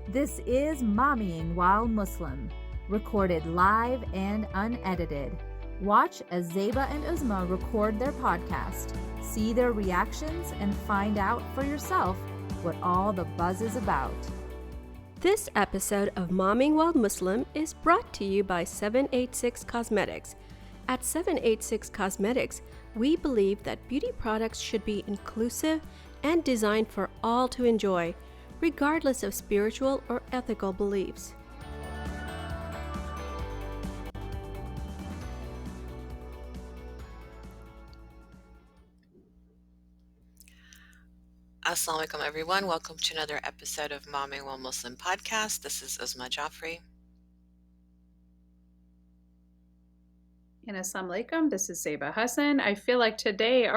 This is Mommying While Muslim, recorded live and unedited. Watch as Zaiba and Uzma record their podcast, see their reactions, and find out for yourself what all the buzz is about. This episode of Momming While Muslim is brought to you by 786 Cosmetics. At 786 Cosmetics, we believe that beauty products should be inclusive and designed for all to enjoy, regardless of spiritual or ethical beliefs. Assalamu alaikum, everyone. Welcome to another episode of Momming While Muslim podcast. This is Uzma Jafri. And assalamu alaikum, this is Zaiba Hassan. I feel like today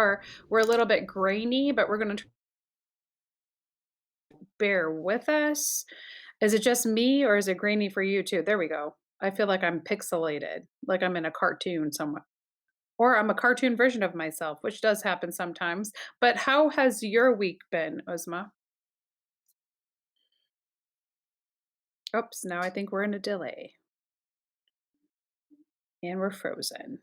we're a little bit grainy, but we're going to bear with us. Is it just me or is it grainy for you too? There we go. I feel like I'm pixelated, like I'm in a cartoon somewhere. Or I'm a cartoon version of myself, which does happen sometimes. But how has your week been, Uzma? Oops, now I think we're in a delay. And we're frozen.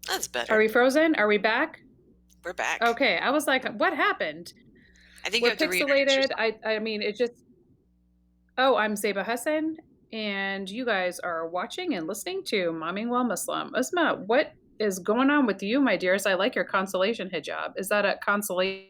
That's better. Are we frozen? Are we back? We're back. Okay, I was like, what happened? I think We're you have to pixelated. I mean, it just. Oh, I'm Zaiba Hassan, and you guys are watching and listening to Momming While Muslim. Uzma, what is going on with you, my dearest? I like your consolation hijab. Is that a consolation?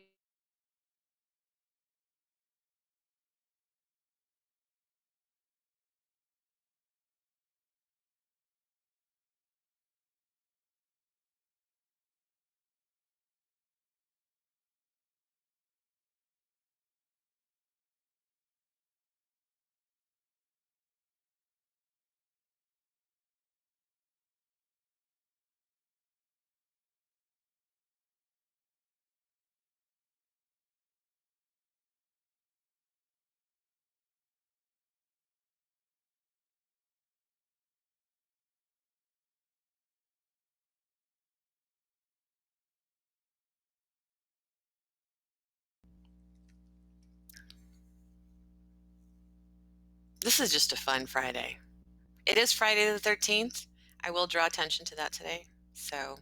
This is just a fun Friday. It is Friday the 13th. I will draw attention to that today. So,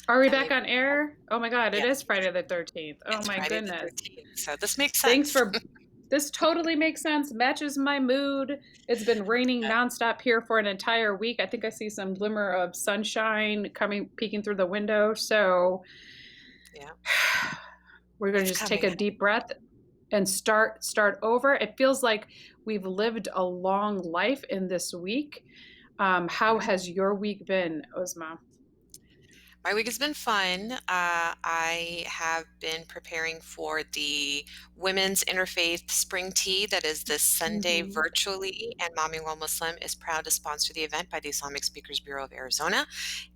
Are we back on air? Oh my God, it Yes. is Friday the 13th. Oh it's my Friday goodness. the 13th. So this makes Thanks sense. for. This totally makes sense. Matches my mood. It's been raining nonstop here for an entire week. I think I see some glimmer of sunshine peeking through the window. So, Yeah. we're going to It's just take a coming. deep breath and start over. It feels like we've lived a long life in this week. How has your week been, Uzma? My week has been fun. I have been preparing for the Women's Interfaith Spring Tea that is this Sunday virtually, and Momming While Muslim is proud to sponsor the event by the Islamic Speakers Bureau of Arizona,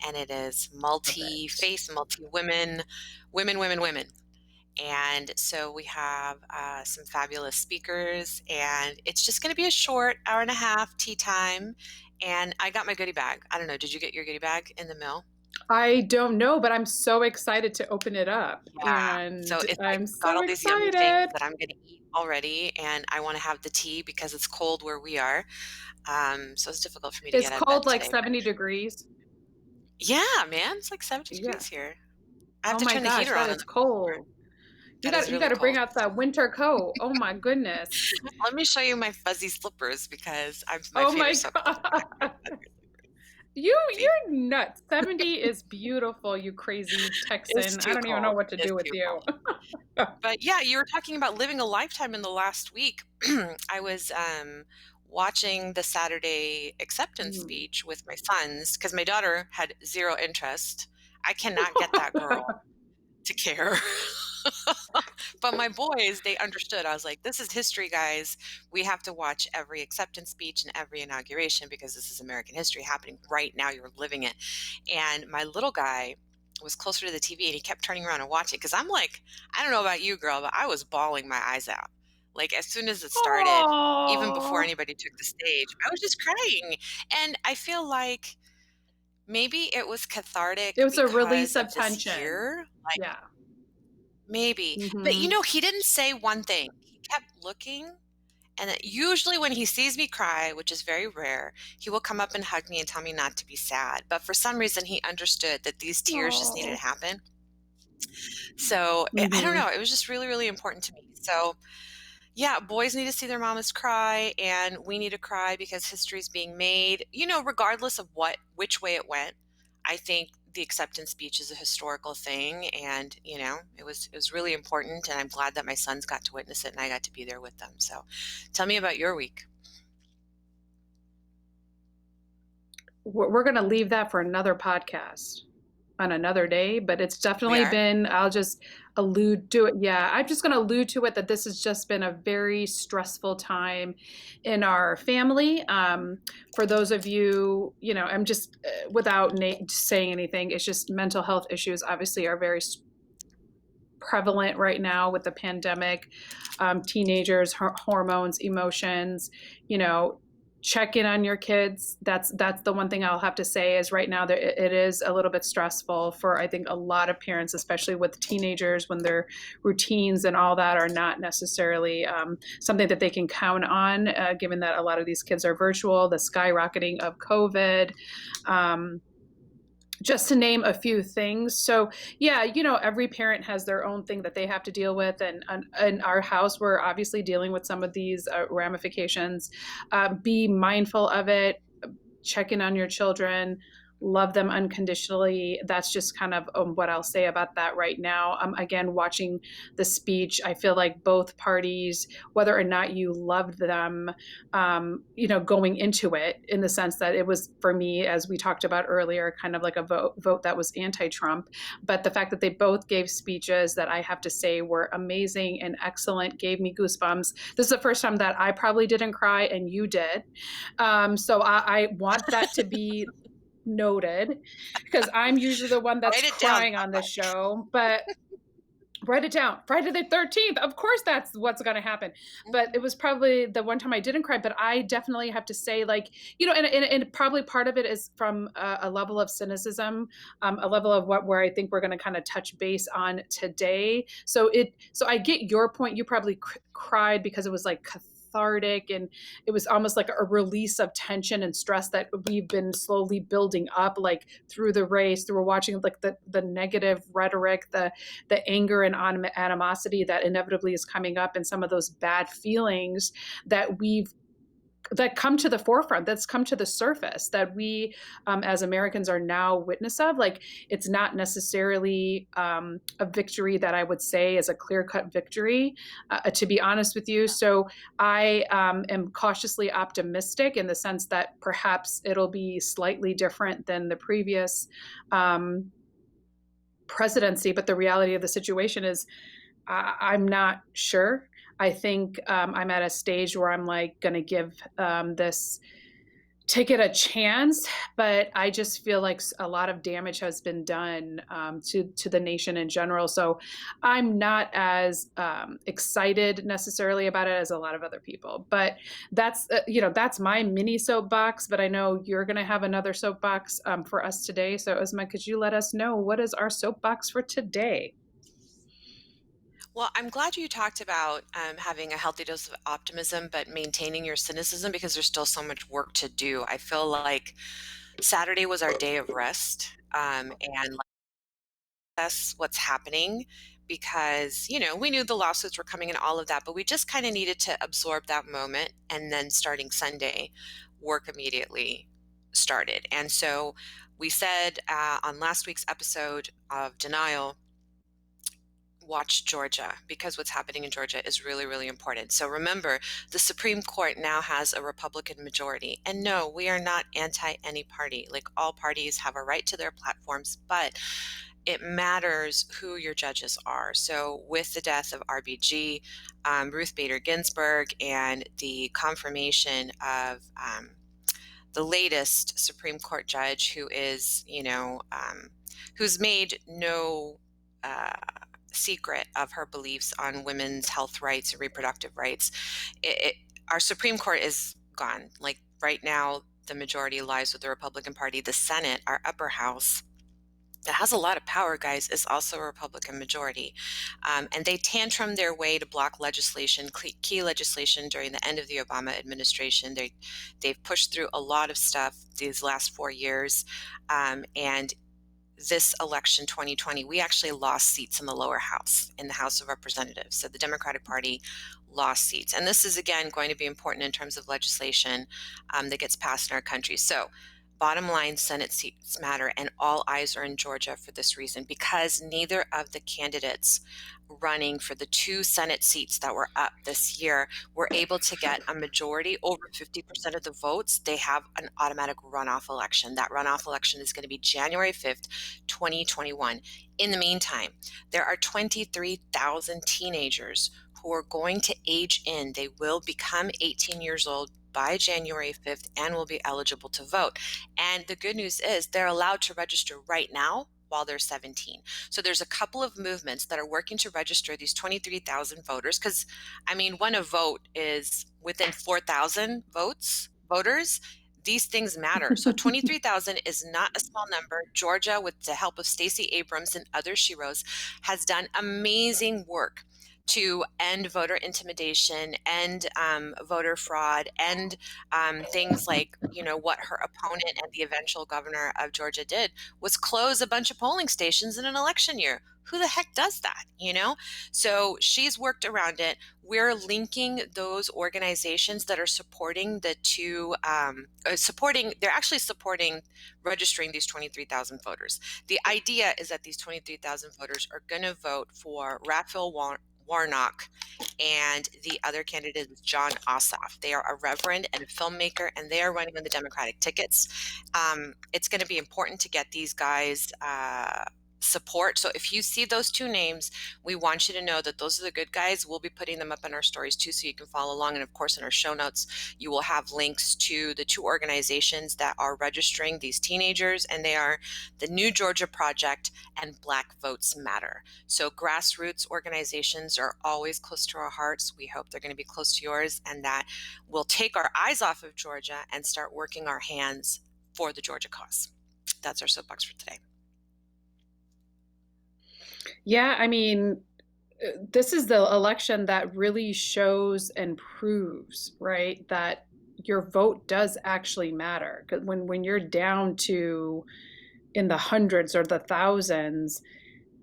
and it is multi-faith, multi-women, women. And so we have some fabulous speakers, and it's just going to be a short hour and a half tea time. And I got my goodie bag. I don't know. Did you get your goodie bag in the mail? I don't know, but I'm so excited to open it up. Yeah. And So it's I'm got so all these yummy things excited. that I'm going to eat already, and I want to have the tea because it's cold where we are. So it's difficult for me to It's get out of cold bed like today. 70 degrees. Yeah, man, it's like 70 Yeah. degrees here. I have Oh to my turn the gosh, heater that on. is cold. You That is got really to bring cold. out that winter coat. Oh my goodness. Let me show you my fuzzy slippers because my Oh feet my are so cold. God. You're nuts. 70 is beautiful, you crazy Texan. It's too I don't even cold. know what to It's do with too you. cold. But yeah, you were talking about living a lifetime in the last week. I was watching the Saturday acceptance speech with my sons because my daughter had zero interest. I cannot get that girl to care. But my boys, they understood. I was like, this is history, guys. We have to watch every acceptance speech and every inauguration because this is American history happening right now. You're living it. And my little guy was closer to the TV and he kept turning around and watching because I'm like, I don't know about you, girl, but I was bawling my eyes out. Like as soon as it started, even before Oh, anybody took the stage, I was just crying. And I feel like maybe it was cathartic it was a because release of of this tension. year. Like Yeah. maybe. But, Mhm. he didn't say one thing. He kept looking, and usually when he sees me cry, which is very rare, he will come up and hug me and tell me not to be sad. But for some reason, he understood that these tears just needed to Oh. happen. So, I don't Mhm. know, it was just really, really important to me. So, yeah, boys need to see their mamas cry, and we need to cry because history's being made. Regardless of which way it went, I think the acceptance speech is a historical thing, and it was really important, and I'm glad that my sons got to witness it and I got to be there with them. So, tell me about your week. We're gonna leave that for another podcast on another day, but it's We definitely are. been I'll just allude to it. Yeah, I'm just gonna allude to it that this has just been a very stressful time in our family. For those of you, I'm just without saying anything, it's just mental health issues obviously are very prevalent right now with the pandemic. Teenagers, hormones, emotions, you know, check in on your kids. That's the one thing I'll have to say is right now that it is a little bit stressful for I think a lot of parents, especially with teenagers when their routines and all that are not necessarily something that they can count on, given that a lot of these kids are virtual, the skyrocketing of COVID. Um, just to name a few things. So, yeah, every parent has their own thing that they have to deal with. And in our house, we're obviously dealing with some of these ramifications. Be mindful of it, check in on your children, love them unconditionally. That's just kind of what I'll say about that right now. Again, watching the speech, I feel like both parties, whether or not you loved them, going into it, in the sense that it was for me, as we talked about earlier, kind of like a vote that was anti-Trump. But the fact that they both gave speeches that I have to say were amazing and excellent, gave me goosebumps. This is the first time that I probably didn't cry and you did. So I want that to be noted because I'm usually the one that's Write it down, crying on this Papa. show. But write it down. Friday the 13th. Of course, that's what's going to happen. But it Mhm. was probably the one time I didn't cry. But I definitely have to say, like, and probably part of it is from a level of cynicism, a level of where I think we're going to kind of touch base on today. So I get your point. You probably cried because it was like cathartic and it was almost like a release of tension and stress that we've been slowly building up, like through the race, through watching like the negative rhetoric, the anger and animosity that inevitably is coming up, and some of those bad feelings that that come to the forefront, that's come to the surface, that we as Americans are now witness of. Like, it's not necessarily a victory that I would say is a clear-cut victory, to be honest with you. So I am cautiously optimistic in the sense that perhaps it'll be slightly different than the previous um, presidency. But the reality of the situation is I'm not sure. I think I'm at a stage where I'm like going to give this ticket a chance, but I just feel like a lot of damage has been done to the nation in general. So I'm not as excited necessarily about it as a lot of other people. But that's my mini soapbox. But I know you're going to have another soapbox for us today. So Uzma, could you let us know what is our soapbox for today? Well, I'm glad you talked about having a healthy dose of optimism, but maintaining your cynicism because there's still so much work to do. I feel like Saturday was our day of rest, and let us what's happening because, we knew the lawsuits were coming and all of that, but we just kind of needed to absorb that moment. And then starting Sunday, work immediately started. And so we said on last week's episode of Denial, watch Georgia because what's happening in Georgia is really, really important. So remember, the Supreme Court now has a Republican majority. And no, we are not anti any party. Like, all parties have a right to their platforms, but it matters who your judges are. So, with the death of RBG, Ruth Bader Ginsburg, and the confirmation of the latest Supreme Court judge, who is, who's made no uh, secret of her beliefs on women's health rights and reproductive rights, our Supreme Court is gone. Like, right now, the majority lies with the Republican Party. The Senate, our upper house, that has a lot of power, guys, is also a Republican majority. And they tantrum their way to block legislation, key legislation during the end of the Obama administration. They've pushed through a lot of stuff these last 4 years. And this election 2020, we actually lost seats in the lower house, in the House of Representatives. So the Democratic Party lost seats. And this is, again, going to be important in terms of legislation that gets passed in our country. So bottom line, Senate seats matter, and all eyes are in Georgia for this reason, because neither of the candidates running for the 2 Senate seats that were up this year were able to get a majority, over 50% of the votes. They have an automatic runoff election. That runoff election is going to be January 5th, 2021. In the meantime, there are 23,000 teenagers who are going to age in. They will become 18 years old by January 5th and will be eligible to vote. And the good news is they're allowed to register right now while they're 17. So there's a couple of movements that are working to register these 23,000 voters, because, I mean, when a vote is within 4,000 voters, these things matter. So 23,000 is not a small number. Georgia, with the help of Stacey Abrams and other sheroes, has done amazing work to end voter intimidation, end voter fraud, and things like, what her opponent and the eventual governor of Georgia did was close a bunch of polling stations in an election year. Who the heck does that, So she's worked around it. We're linking those organizations that are supporting the two, they're actually supporting registering these 23,000 voters. The idea is that these 23,000 voters are going to vote for Raphael Warnock, and the other candidate is John Ossoff. They are a reverend and a filmmaker, and they are running on the Democratic tickets. It's going to be important to get these guys support. So if you see those 2 names, we want you to know that those are the good guys. We'll be putting them up in our stories too, so you can follow along. And of course, in our show notes, you will have links to the 2 organizations that are registering these teenagers, and they are the New Georgia Project and Black Votes Matter. So grassroots organizations are always close to our hearts. We hope they're going to be close to yours, and that we'll take our eyes off of Georgia and start working our hands for the Georgia cause. That's our soapbox for today. Yeah, I mean, this is the election that really shows and proves, right, that your vote does actually matter. 'Cause when you're down to in the hundreds or the thousands,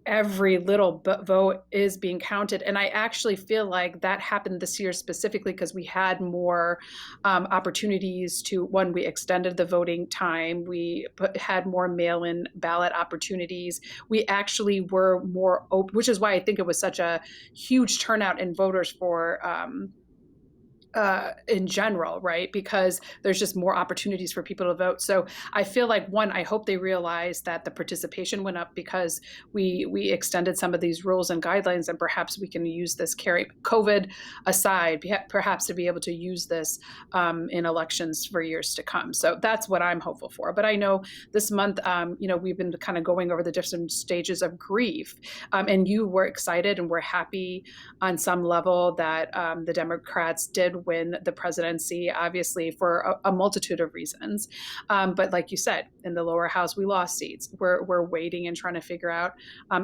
every little vote is being counted. And I actually feel like that happened this year specifically because we had more opportunities to, one, we extended the voting time. We had more mail-in ballot opportunities. We actually were more open, which is why I think it was such a huge turnout in voters for in general, right? Because there's just more opportunities for people to vote. So I feel like, one, I hope they realize that the participation went up because we extended some of these rules and guidelines, and perhaps we can use this, carry COVID aside, perhaps to be able to use this in elections for years to come. So that's what I'm hopeful for. But I know this month, we've been kind of going over the different stages of grief, and you were excited and we're happy on some level that the Democrats did win the presidency, obviously for a multitude of reasons. But like you said, in the lower house, we lost seats. We're waiting and trying to figure out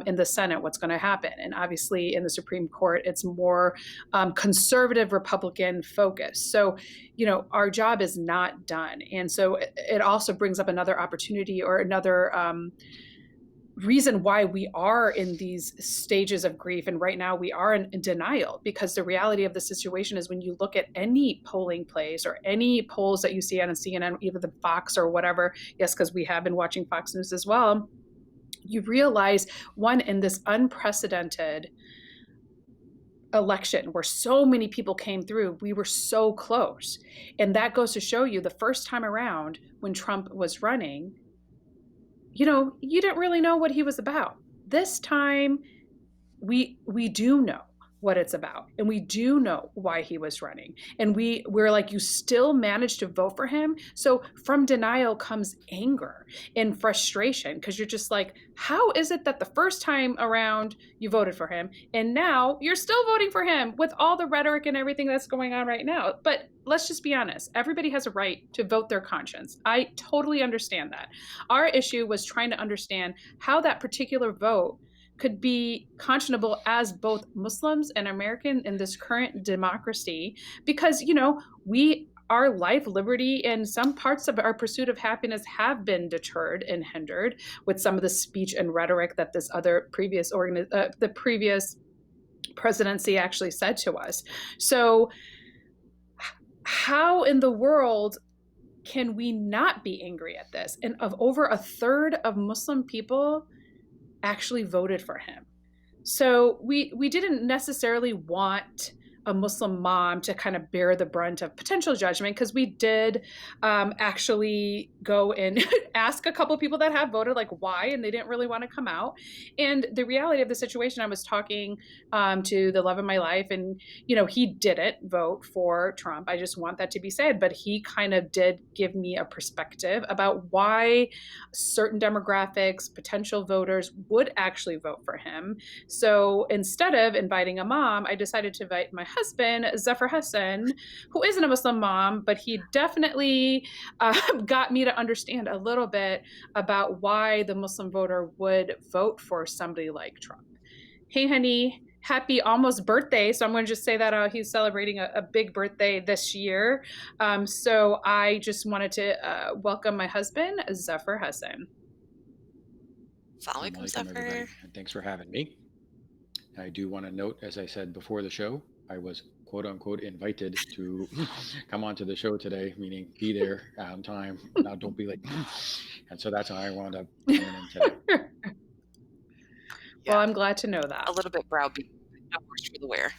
in the Senate what's going to happen. And obviously in the Supreme Court, it's more conservative Republican focus. So, our job is not done. And so it also brings up another opportunity or another reason why we are in these stages of grief. And right now we are in denial, because the reality of the situation is when you look at any polling place or any polls that you see on CNN, either the Fox or whatever, yes, because we have been watching Fox News as well, you realize, one, in this unprecedented election where so many people came through, we were so close. And that goes to show you the first time around when Trump was running, you didn't really know what he was about. This time, we do know. what it's about. And we do know why he was running. And we're like, you still managed to vote for him. So from denial comes anger and frustration, because you're just like, how is it that the first time around you voted for him and now you're still voting for him with all the rhetoric and everything that's going on right now? But let's just be honest. Everybody has a right to vote their conscience. I totally understand that. Our issue was trying to understand how that particular vote could be conscionable as both Muslims and American in this current democracy, because, our life, liberty, and some parts of our pursuit of happiness have been deterred and hindered with some of the speech and rhetoric that this other the previous presidency actually said to us. So, how in the world can we not be angry at this? And of over a third of Muslim people actually voted for him. So we didn't necessarily want a Muslim mom to kind of bear the brunt of potential judgment, because we did actually go and ask a couple people that have voted, like, why, and they didn't really want to come out. And the reality of the situation, I was talking to the love of my life, and he didn't vote for Trump. I just want that to be said, but he kind of did give me a perspective about why certain demographics, potential voters, would actually vote for him. So instead of inviting a mom, I decided to invite my husband, Zafar, who isn't a Muslim mom, but he definitely got me to understand a little bit about why the Muslim voter would vote for somebody like Trump. Hey, honey, happy almost birthday. So I'm going to just say that he's celebrating a big birthday this year. So I just wanted to welcome my husband, Zafar Hassan. Assalamu alaikum, Zafar. Everybody, and thanks for having me. I do want to note, as I said before the show, I was quote unquote invited to come onto the show today, meaning be there on time. Now don't be late. And so that's how I wound up joining today. Well, I'm glad to know that. A little bit browbeat, no worse for the wear.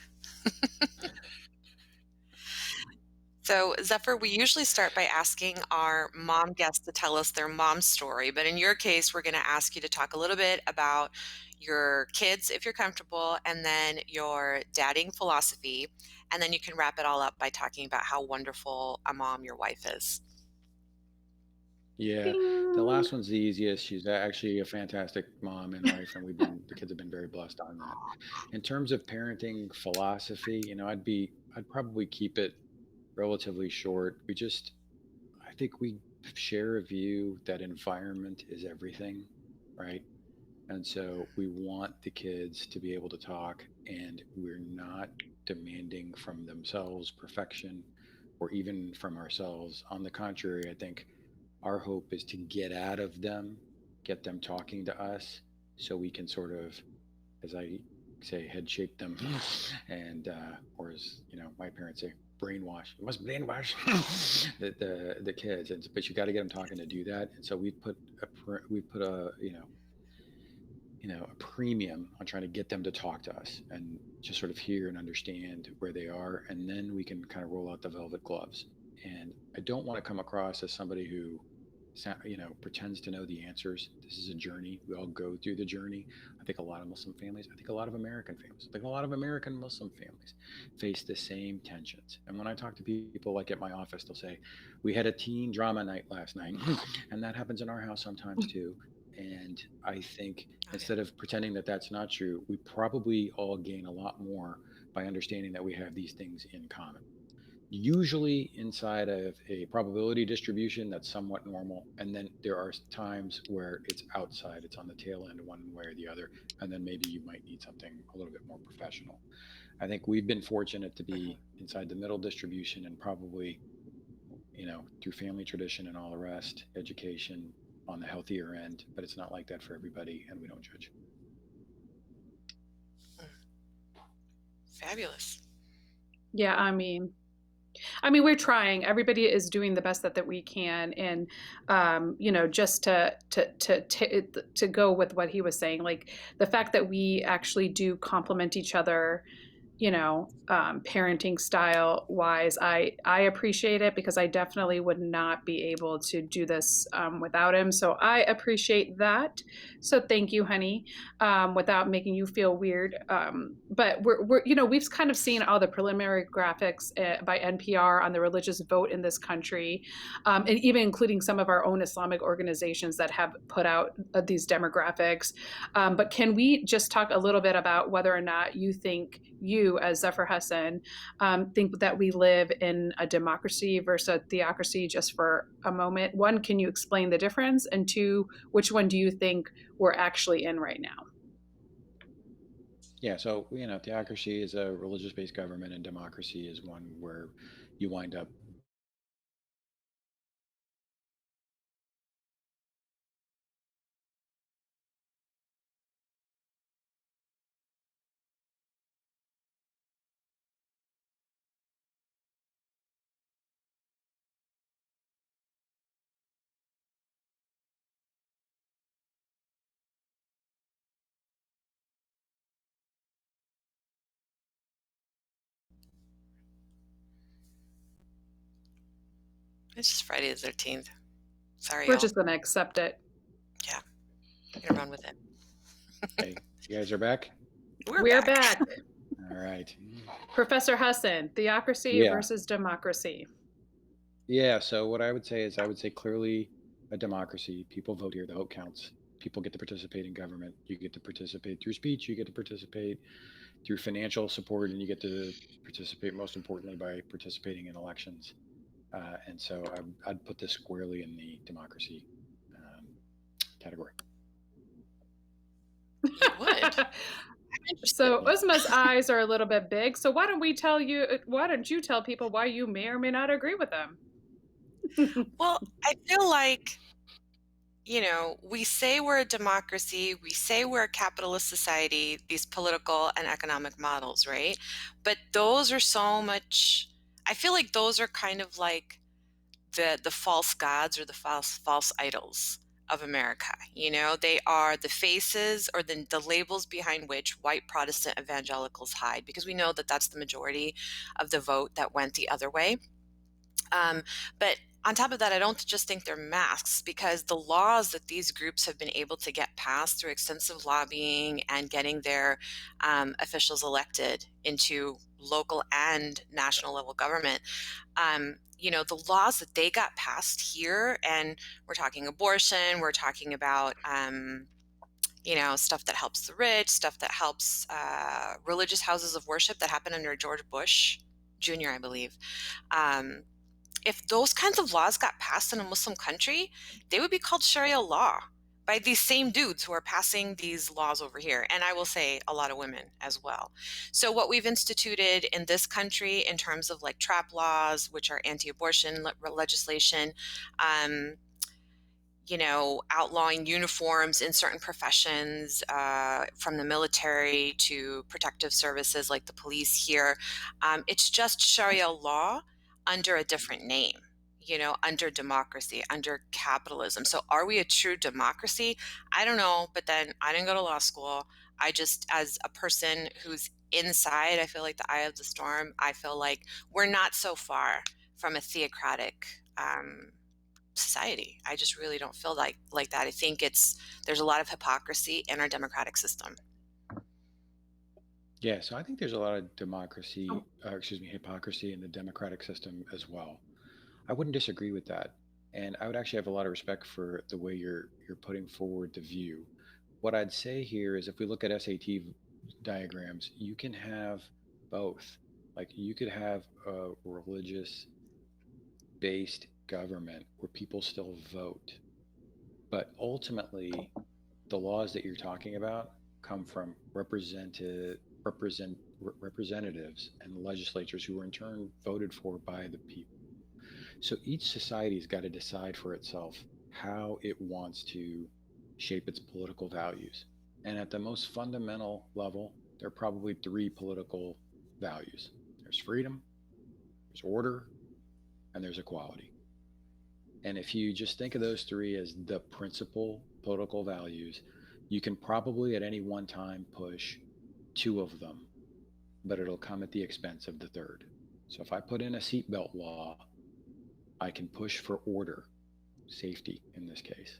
So, Zephyr, we usually start by asking our mom guests to tell us their mom's story. But in your case, we're going to ask you to talk a little bit about your kids, if you're comfortable, and then your dating philosophy. And then you can wrap it all up by talking about how wonderful a mom your wife is. Yeah, the last one's the easiest. She's actually a fantastic mom and wife, and the kids have been very blessed on that. In terms of parenting philosophy, I'd probably keep it relatively short. I think we share a view that environment is everything, right? And so we want the kids to be able to talk, and we're not demanding from themselves perfection or even from ourselves. On the contrary, I think our hope is to get them talking to us, so we can sort of, as I say, head shape them, and or as my parents say, brainwash. You must brainwash the kids, but you got to get them talking to do that. And so we put a a premium on trying to get them to talk to us and just sort of hear and understand where they are, and then we can kind of roll out the velvet gloves. And I don't want to come across as somebody who pretends to know the answers. This is a journey. We all go through the journey. I think a lot of Muslim families, I think a lot of American families, I think a lot of American Muslim families face the same tensions. And when I talk to people, like at my office, they'll say, we had a teen drama night last night. And that happens in our house sometimes too. And I think instead of pretending that that's not true, we probably all gain a lot more by understanding that we have these things in common. Usually inside of a probability distribution that's somewhat normal. And then there are times where it's outside, it's on the tail end one way or the other. And then maybe you might need something a little bit more professional. I think we've been fortunate to be inside the middle distribution, and probably, through family tradition and all the rest, education on the healthier end, but it's not like that for everybody, and we don't judge. Fabulous. Yeah, I mean, we're trying. Everybody is doing the best that we can, and just to go with what he was saying, like the fact that we actually do complement each other, parenting style wise. I appreciate it because I definitely would not be able to do this without him. So I appreciate that. So thank you, honey, without making you feel weird. But we've kind of seen all the preliminary graphics by NPR on the religious vote in this country, and even including some of our own Islamic organizations that have put out these demographics. But can we just talk a little bit about whether or not you, as Zafar Hassan, think that we live in a democracy versus a theocracy just for a moment? One, can you explain the difference? And two, which one do you think we're actually in right now? Yeah, so theocracy is a religious-based government, and democracy is one where you wind up. It's just Friday the 13th. Sorry, We're y'all. just going to accept it. Yeah, gonna run with it. Hey, you guys are back. We're back. All right. Professor Hassan, theocracy Yeah. versus democracy. Yeah. So what I would say is, I would say clearly a democracy. People vote here. The vote counts. People get to participate in government. You get to participate through speech. You get to participate through financial support, and you get to participate, most importantly, by participating in elections. And so I'd put this squarely in the democracy category. You would. I'm interested. So Uzma's eyes are a little bit big. So why don't you tell people why you may or may not agree with them? Well, I feel like, we say we're a democracy, we say we're a capitalist society, these political and economic models, right? But those are so much, I feel like those are kind of like the false gods or the false idols of America. They are the faces or the labels behind which white Protestant evangelicals hide, because we know that that's the majority of the vote that went the other way. But on top of that, I don't just think they're masks, because the laws that these groups have been able to get passed through extensive lobbying and getting their officials elected into local and national level government, the laws that they got passed here, and we're talking abortion, we're talking about, stuff that helps the rich, stuff that helps religious houses of worship that happened under George Bush Jr., I believe. If those kinds of laws got passed in a Muslim country, they would be called Sharia law by these same dudes who are passing these laws over here. And I will say a lot of women as well. So what we've instituted in this country in terms of like trap laws, which are anti-abortion legislation, outlawing uniforms in certain professions, from the military to protective services like the police here. It's just Sharia law under a different name, under democracy, under capitalism. So are we a true democracy? I don't know, but then I didn't go to law school. I just, as a person who's inside, I feel like the eye of the storm, I feel like we're not so far from a theocratic society. I just really don't feel like that. I think there's a lot of hypocrisy in our democratic system. Yeah, so I think there's a lot of democracy, Oh. hypocrisy in the democratic system as well. I wouldn't disagree with that, and I would actually have a lot of respect for the way you're putting forward the view. What I'd say here is, if we look at SAT diagrams, you can have both. Like, you could have a religious based government where people still vote, but ultimately the laws that you're talking about come from representatives and legislatures who were in turn voted for by the people. So each society's got to decide for itself how it wants to shape its political values. And at the most fundamental level, there are probably three political values: there's freedom, there's order, and there's equality. And if you just think of those three as the principal political values, you can probably at any one time push two of them but it'll come at the expense of the third. So if I put in a seatbelt law, I can push for order, safety in this case,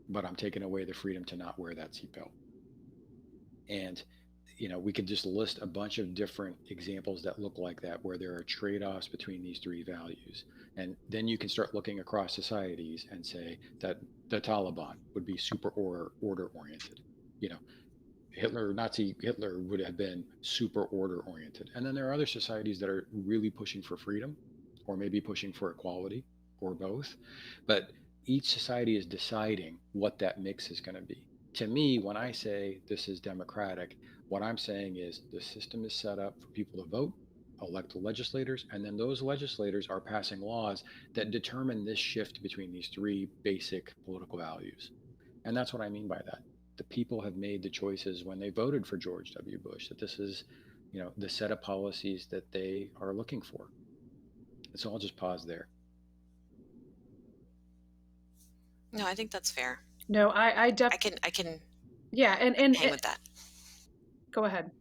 but I'm taking away the freedom to not wear that seatbelt. And we could just list a bunch of different examples that look like that, where there are trade-offs between these three values. And then you can start looking across societies and say that the Taliban would be super order oriented. You know, Nazi Hitler would have been super order oriented. And then there are other societies that are really pushing for freedom, or maybe pushing for equality, or both. But each society is deciding what that mix is going to be. To me, when I say this is democratic, what I'm saying is the system is set up for people to vote, elect legislators, and then those legislators are passing laws that determine this shift between these three basic political values. And that's what I mean by that. The people have made the choices when they voted for George W. Bush, that this is, the set of policies that they are looking for. And so I'll just pause there. No, I think that's fair. No, I can yeah, and hang with that. Go ahead.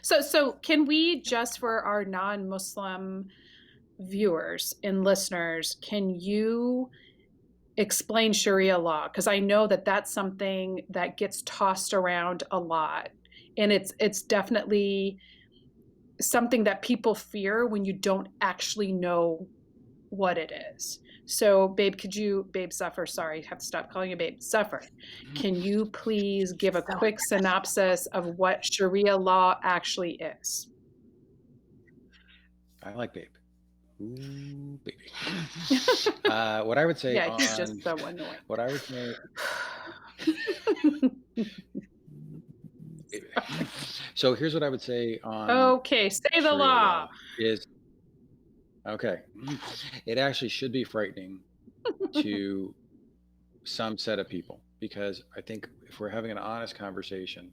So can we, just for our non-Muslim viewers and listeners, can you explain Sharia law? Because I know that that's something that gets tossed around a lot, and it's definitely something that people fear when you don't actually know what it is. So, babe, Zafar, sorry, I have to stop calling you babe, Zafar, can you please give a quick synopsis of what Sharia law actually is? I like babe. Ooh, baby. What I would say Yeah, he's just so annoying. What I would say. So here's what I would say on. Okay, say the law. Is okay. It actually should be frightening to some set of people, because I think if we're having an honest conversation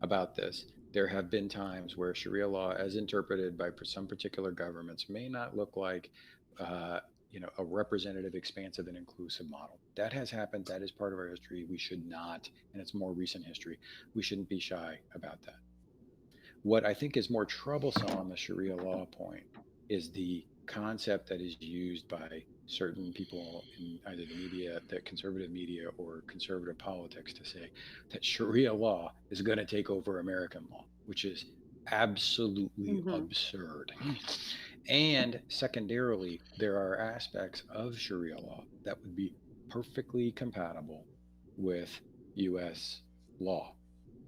about this, there have been times where Sharia law, as interpreted by some particular governments, may not look like, a representative, expansive, and inclusive model. That has happened. That is part of our history. We should not, and it's more recent history. We shouldn't be shy about that. What I think is more troublesome on the Sharia law point is the concept that is used by certain people in either the media, the conservative media, or conservative politics, to say that Sharia law is going to take over American law, which is absolutely absurd. And secondarily, there are aspects of Sharia law that would be perfectly compatible with US law.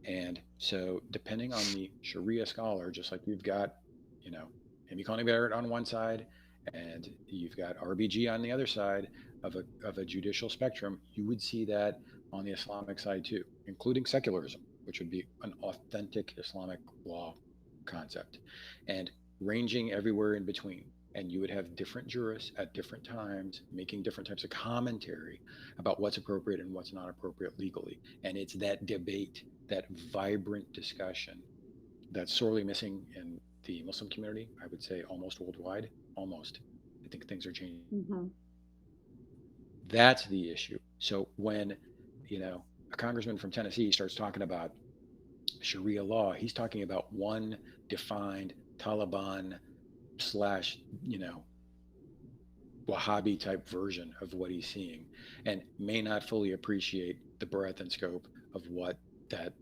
And so, depending on the Sharia scholar, just like you've got, Amy Coney Barrett on one side, and you've got RBG on the other side of a judicial spectrum, you would see that on the Islamic side too, including secularism, which would be an authentic Islamic law concept, and ranging everywhere in between. And you would have different jurists at different times making different types of commentary about what's appropriate and what's not appropriate legally. And it's that debate, that vibrant discussion, that's sorely missing in the Muslim community, I would say almost worldwide. Almost. I think things are changing. That's the issue. So when, a congressman from Tennessee starts talking about Sharia law, he's talking about one defined Taliban slash, Wahhabi type version of what he's seeing, and may not fully appreciate the breadth and scope of what that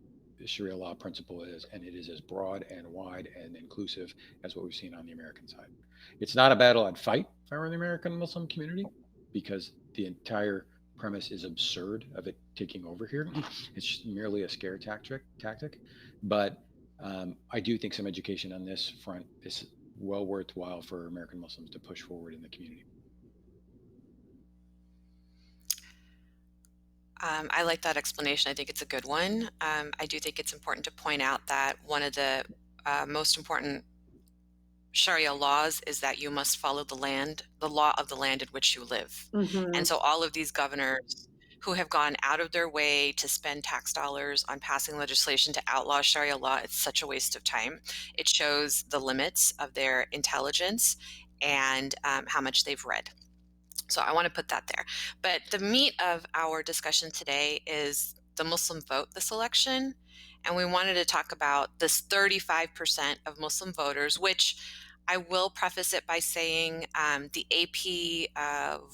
Sharia law principle is. And it is as broad and wide and inclusive as what we've seen on the American side. It's not a battle I'd fight if I were in the American Muslim community, because the entire premise is absurd of it taking over here. It's just merely a scare tactic. But I do think some education on this front is well worthwhile for American Muslims to push forward in the community. I like that explanation. I think it's a good one. I do think it's important to point out that one of the most important Sharia laws is that you must follow the law of the land in which you live. And so all of these governors who have gone out of their way to spend tax dollars on passing legislation to outlaw Sharia law, it's such a waste of time. It shows the limits of their intelligence and how much they've read. So I want to put that there. But the meat of our discussion today is the Muslim vote this election. and we wanted to talk about this 35% of Muslim voters, which I will preface it by saying the AP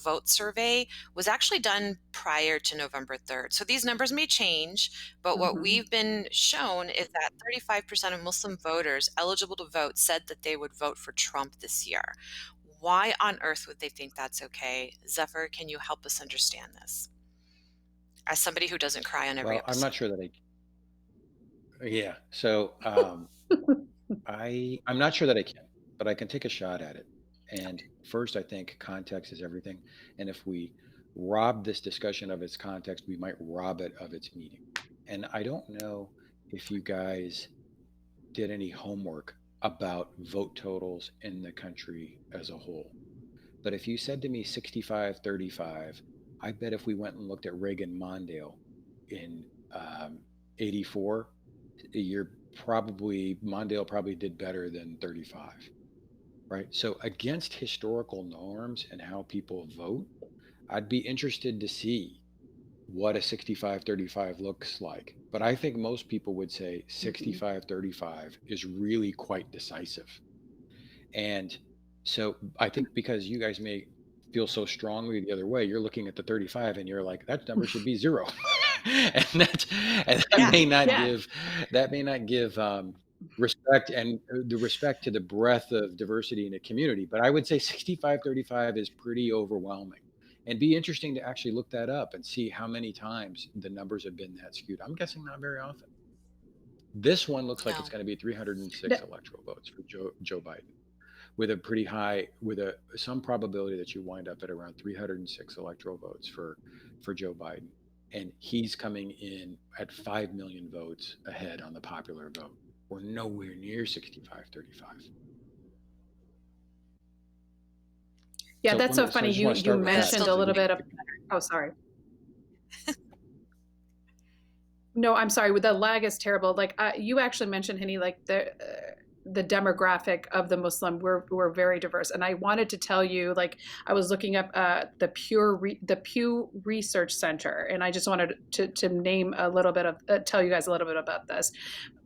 vote survey was actually done prior to November 3rd. So these numbers may change, but what Mhm. we've been shown is that 35% of Muslim voters eligible to vote said that they would vote for Trump this year. Why on earth would they think that's okay? Zephyr, can you help us understand this? As somebody who doesn't cry on every Well, I'm not episode. sure that yeah. So I'm not sure that I can, but I can take a shot at it. And first, I think context is everything. And if we rob this discussion of its context, we might rob it of its meaning. And I don't know if you guys did any homework about vote totals in the country as a whole. But if you said to me 65-35, I bet if we went and looked at Reagan Mondale in um, 84, you're probably, Mondale probably did better than 35, right? So against historical norms and how people vote, I'd be interested to see what a 65-35 looks like. But I think most people would say Mhm. 65-35 is really quite decisive. And so I think because you guys may feel so strongly the other way, you're looking at the 35 and you're like, that number should be zero. And Yeah. Yeah. that may not give respect and the respect to the breadth of diversity in a community. But I would say 65-35 is pretty overwhelming. And be interesting to actually look that up and see how many times the numbers have been that skewed. I'm guessing not very often. This one looks like it's No. going to be 306 No. electoral votes for Joe Biden with a pretty high with a some probability that you wind up at around 306 electoral votes for Joe Biden, and he's coming in at 5 million votes ahead on the popular vote. We're nowhere near 65-35. Yeah, So that's let so me so I funny. just You want to you start with That's that mentioned still a so little we bit of oh, sorry. No, I'm sorry. The lag is terrible. Like you actually mentioned, Henny, like the demographic of the Muslim. We're very diverse, and I wanted to tell you, like I was looking up the Pew Research Center, and I just wanted to name a little bit of tell you guys a little bit about this.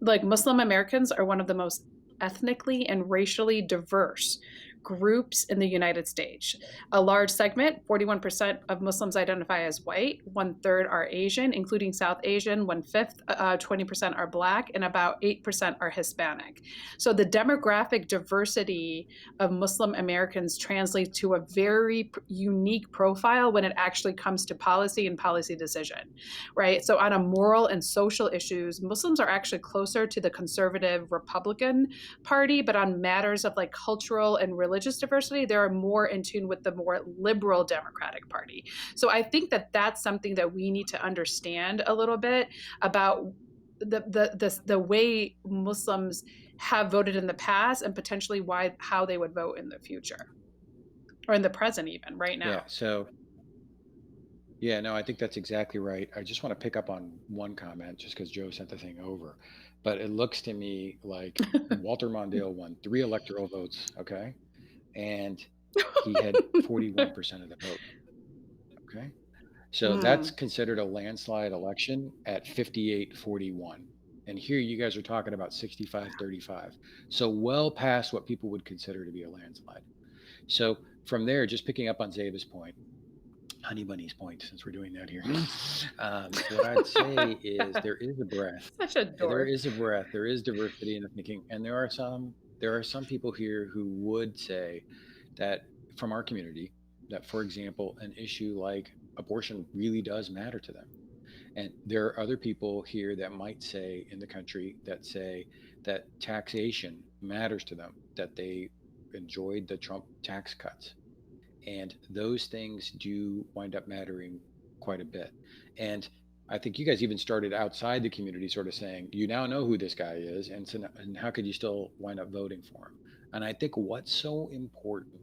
Like Muslim Americans are one of the most ethnically and racially diverse groups in the United States. A large segment, 41% of Muslims identify as white, one third are Asian, including South Asian, one fifth, 20% are Black, and about 8% are Hispanic. So the demographic diversity of Muslim Americans translates to a very unique profile when it actually comes to policy and policy decision, right? So on a moral and social issues, Muslims are actually closer to the conservative Republican Party, but on matters of like cultural and religious diversity, they're more in tune with the more liberal Democratic Party. So I think that that's something that we need to understand a little bit about the way Muslims have voted in the past and potentially why how they would vote in the future or in the present even right yeah now. so yeah, no, I think that's exactly right. I just want to pick up on one comment just because Joe sent the thing over, but it looks to me like Walter Mondale won 3 electoral votes, okay, and he had 41% of the vote. Okay. So that's Mm. considered a landslide election at 58-41. And here you guys are talking about 65-35. So well past what people would consider to be a landslide. So from there, just picking up on Zaiba's point, Honey Bunny's point, since we're doing that here, what I'd say is there is a breadth. Such a There dork. is a breadth. There is diversity in the thinking, and there are some people here who would say that from our community that, for example, an issue like abortion really does matter to them. And there are other people here that might say in the country that say that taxation matters to them, that they enjoyed the Trump tax cuts. And those things do wind up mattering quite a bit. And I think you guys even started outside the community sort of saying, you now know who this guy is. And so, and how could you still wind up voting for him? And I think what's so important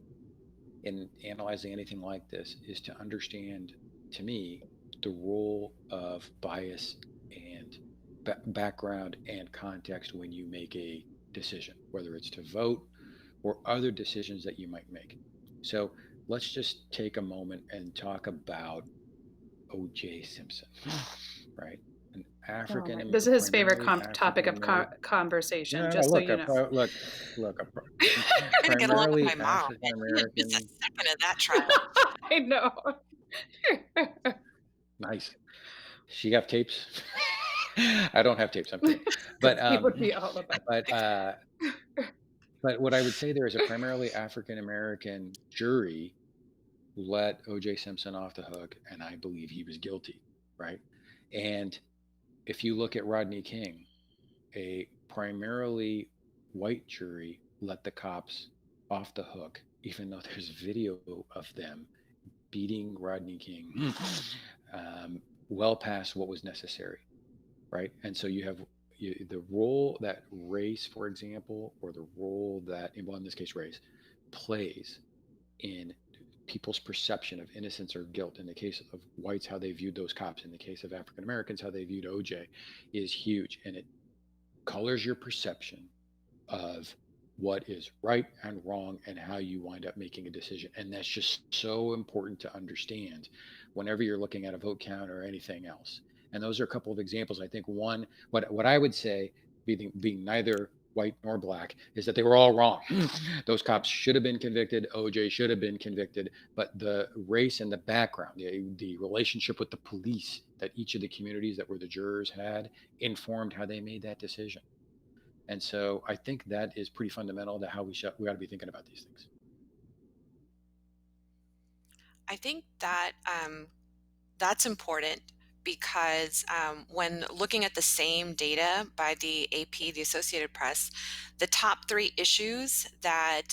in analyzing anything like this is to understand, to me, the role of bias and background and context when you make a decision, whether it's to vote or other decisions that you might make. So let's just take a moment and talk about O.J. Simpson, right? And Oh African my, Am- this is his favorite primarily topic African of American. conversation, No, no, just so look, you know. Trying to get along with my primarily mom, African and he had missed a American. second of that trash. I know. Nice. She have tapes. I don't have tapes. I'm kidding. But He would be all about but uh, but what I would say there is a primarily African American jury let O.J. Simpson off the hook, and I believe he was guilty, right? And if you look at Rodney King, a primarily white jury let the cops off the hook, even though there's video of them beating Rodney King um, well past what was necessary, right? And so you have the role that race, for example, or the role that, well, in this case, race, plays in people's perception of innocence or guilt. In the case of whites, how they viewed those cops. In the case of African Americans, how they viewed OJ is huge, and it colors your perception of what is right and wrong and how you wind up making a decision. And that's just so important to understand whenever you're looking at a vote count or anything else. And those are a couple of examples. I think one, what I would say, being neither white nor black, is that they were all wrong. Those cops should have been convicted. OJ should have been convicted. But the race and the background, the relationship with the police that each of the communities that were the jurors had informed how they made that decision. And so I think that is pretty fundamental to how we ought to be thinking about these things. I think that that's important because when looking at the same data by the AP, the Associated Press, the top three issues that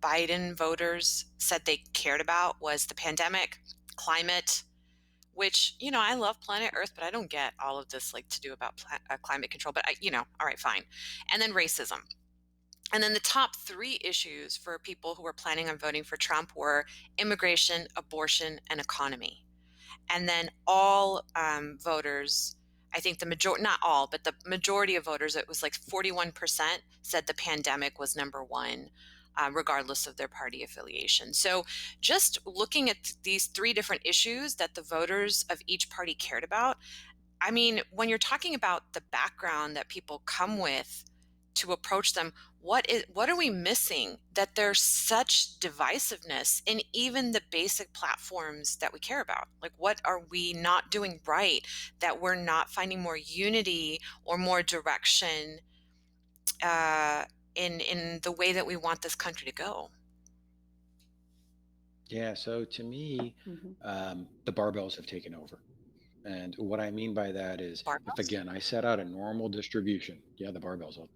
Biden voters said they cared about was the pandemic, climate, which, I love planet Earth, but I don't get all of this like to do about climate control, but all right, fine. And then racism. And then the top three issues for people who were planning on voting for Trump were immigration, abortion, and economy. And then all voters, I think the majority, not all, but the majority of voters, it was like 41% said the pandemic was number one, regardless of their party affiliation. So just looking at these three different issues that the voters of each party cared about, I mean, when you're talking about the background that people come with to approach them, what are we missing that there's such divisiveness in even the basic platforms that we care about? Like, what are we not doing right that we're not finding more unity or more direction uh, in the way that we want this country to go? Yeah. So to me, Mhm. the barbells have taken over. And what I mean by that is, if Barbells? again, I set out a normal distribution, yeah, the barbells, I'll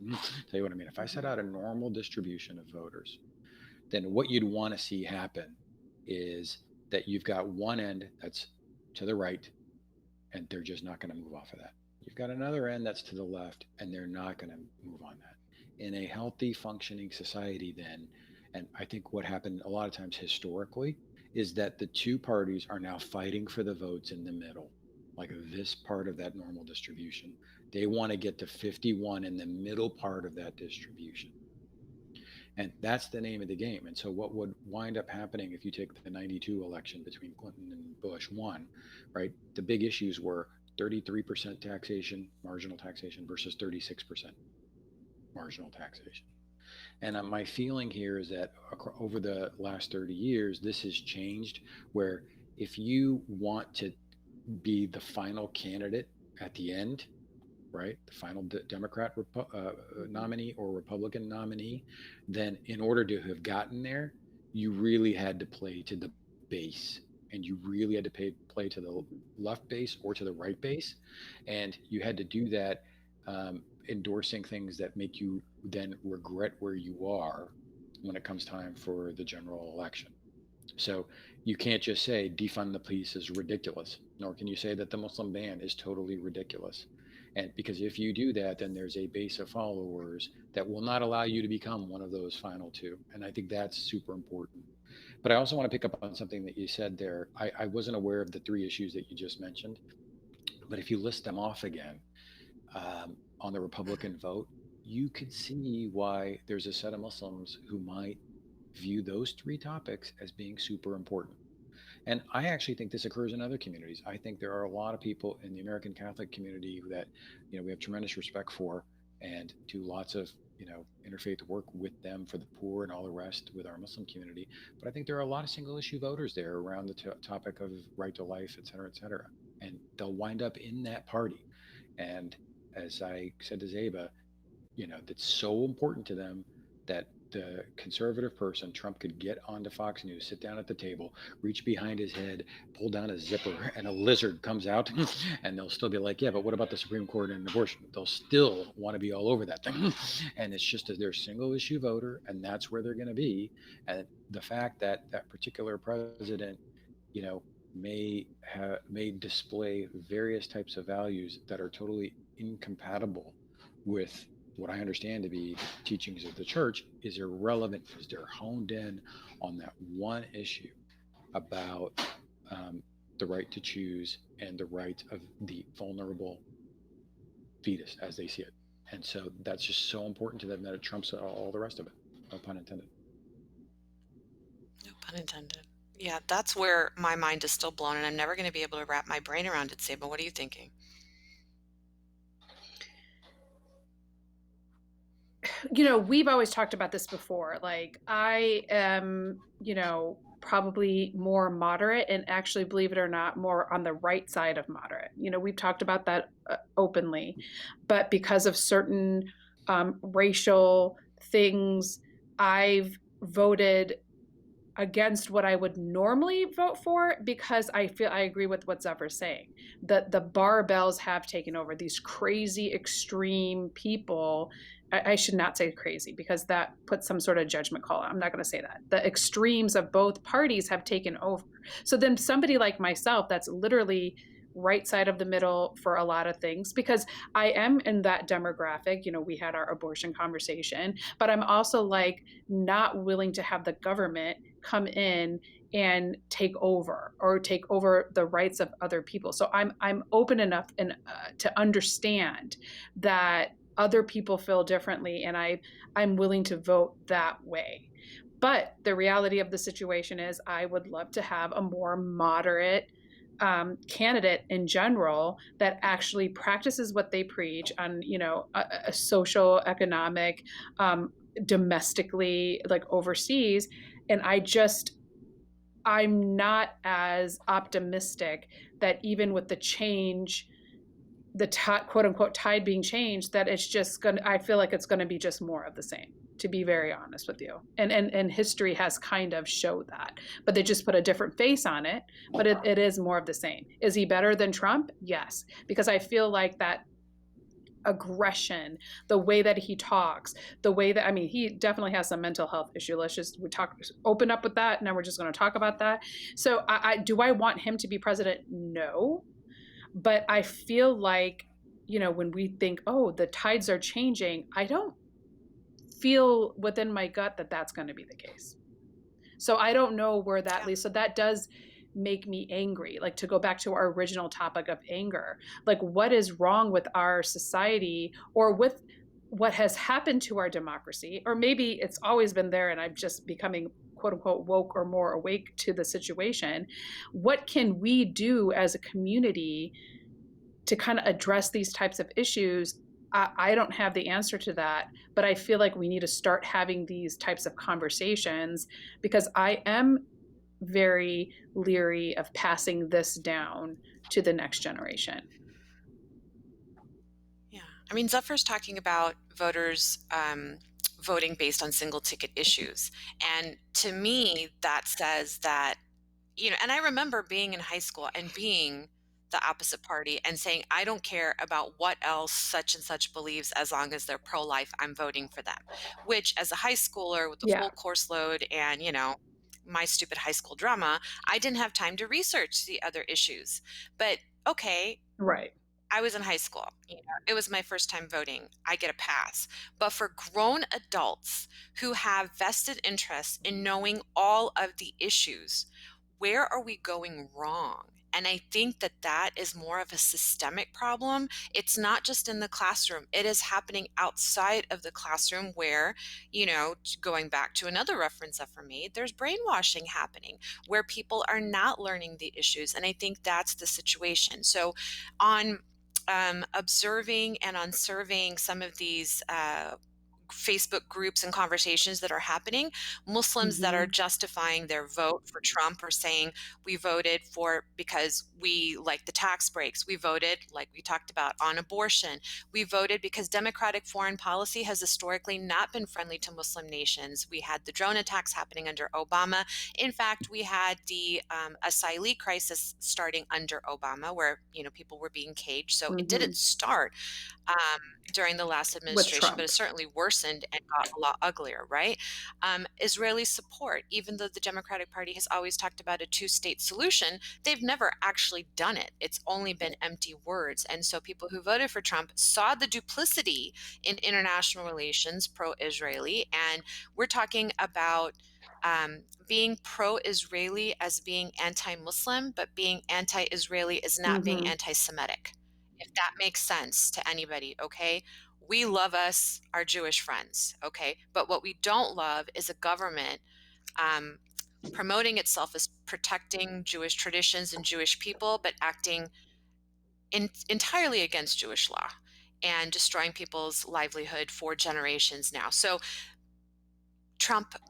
tell you what I mean. If I set Mhm. out a normal distribution of voters, then what you'd want to see happen is that you've got one end that's to the right, and they're just not going to move off of that. You've got another end that's to the left, and they're not going to move on that. In a healthy, functioning society, then, and I think what happened a lot of times historically is that the two parties are now fighting for the votes in the middle, like this part of that normal distribution. They want to get to 51 in the middle part of that distribution. And that's the name of the game. And so, what would wind up happening if you take the 92 election between Clinton and Bush one, right? The big issues were 33% taxation, marginal taxation versus 36% marginal taxation. And my feeling here is that over the last 30 years, this has changed where if you want to be the final candidate at the end, right? The final Democrat Mhm. nominee or Republican nominee, then in order to have gotten there, you really had to play to the base, and you really had to play to the Mhm. left base or to the right base. And you had to do that endorsing things that make you then regret where you are when it comes time for the general election. So you can't just say defund the police is ridiculous, nor can you say that the Muslim ban is totally ridiculous. And because if you do that, then there's a base of followers that will not allow you to become one of those final two. And I think that's super important. But I also want to pick up on something that you said there. I wasn't aware of the three issues that you just mentioned, but if you list them off again on the Republican vote, you could see why there's a set of Muslims who might view those three topics as being super important. And I actually think this occurs in other communities. I think there are a lot of people in the American Catholic community that, we have tremendous respect for and do lots of, interfaith work with them for the poor and all the rest with our Muslim community. But I think there are a lot of single issue voters there around the topic of right to life, et cetera, et cetera. And they'll wind up in that party. And as I said to Zaba, that's so important to them that the conservative person, Trump, could get onto Fox News, sit down at the table, reach behind his head, pull down a zipper, and a lizard comes out, and they'll still be like, yeah, but what about the Supreme Court and abortion? They'll still want to be all over that thing. And it's just that they're a single issue voter, and that's where they're going to be. And the fact that that particular president, may display various types of values that are totally incompatible with what I understand to be teachings of the church is irrelevant because they're honed in on that one issue about the right to choose and the right of the vulnerable fetus as they see it. And so that's just so important to them that it trumps all the rest of it. No pun intended. No pun intended. Yeah, that's where my mind is still blown, and I'm never going to be able to wrap my brain around it, Saba. What are you thinking? We've always talked about this before. Like, I am, probably more moderate and actually, believe it or not, more on the right side of moderate. We've talked about that openly, but because of certain racial things, I've voted against what I would normally vote for because I feel I agree with what Zafar's saying. That the barbells have taken over, these crazy extreme people. I should not say crazy because that puts some sort of judgment call. I'm not going to say that. The extremes of both parties have taken over. So then somebody like myself that's literally right side of the middle for a lot of things because I am in that demographic. We had our abortion conversation, but I'm also like not willing to have the government come in and take over the rights of other people. So I'm open enough and to understand that other people feel differently, and I'm willing to vote that way. But the reality of the situation is I would love to have a more moderate candidate in general that actually practices what they preach on, a social, economic, domestically, like overseas. And I'm not as optimistic that even with the change, the quote unquote tide being changed, that it's just I feel like it's going to be just more of the same, to be very honest with you. And history has kind of showed that, but they just put a different face on it, but it is more of the same. Is he better than Trump? Yes, because I feel like that aggression, the way that he talks, the way that, he definitely has some mental health issue. Open up with that. Now we're just going to talk about that. So do I want him to be president? No. But I feel like, when we think, oh, the tides are changing, I don't feel within my gut that that's going to be the case. So I don't know where that leads. So that does make me angry. Like, to go back to our original topic of anger, like what is wrong with our society or with what has happened to our democracy? Or maybe it's always been there and I'm just becoming quote unquote woke or more awake to the situation. What can we do as a community to kind of address these types of issues? I don't have the answer to that, but I feel like we need to start having these types of conversations because I am very leery of passing this down to the next generation. Yeah. Zafar's talking about voters voting based on single ticket issues. And to me, that says that, and I remember being in high school and being the opposite party and saying, I don't care about what else such and such believes as long as they're pro-life, I'm voting for them. Which, as a high schooler with the full course load and, my stupid high school drama, I didn't have time to research the other issues. But okay. Right. I was in high school. It was my first time voting. I get a pass. But for grown adults who have vested interest in knowing all of the issues, where are we going wrong? And I think that that is more of a systemic problem. It's not just in the classroom. It is happening outside of the classroom where, going back to another reference Zafar made, there's brainwashing happening where people are not learning the issues. And I think that's the situation. So on observing and on surveying some of these Facebook groups and conversations that are happening, Muslims that are Mhm. justifying their vote for Trump are saying, we voted for because we like the tax breaks. We voted, like we talked about, on abortion. We voted because democratic foreign policy has historically not been friendly to Muslim nations. We had the drone attacks happening under Obama. In fact, we had the asylee crisis starting under Obama, where people were being caged. So it didn't Mhm. start um, during the last With administration, but it Trump. certainly worsened and got a lot uglier, right? Israeli support, even though the Democratic Party has always talked about a two-state solution, they've never actually done it. It's only been empty words. And so people who voted for Trump saw the duplicity in international relations, pro-Israeli, and we're talking about being pro-Israeli as being anti-Muslim, but being anti-Israeli is not being Mhm. anti-Semitic, if that makes sense to anybody, okay? We love us, our Jewish friends, okay? But what we don't love is a government um, promoting itself as protecting Jewish traditions and Jewish people, but acting entirely against Jewish law and destroying people's livelihood for generations now. So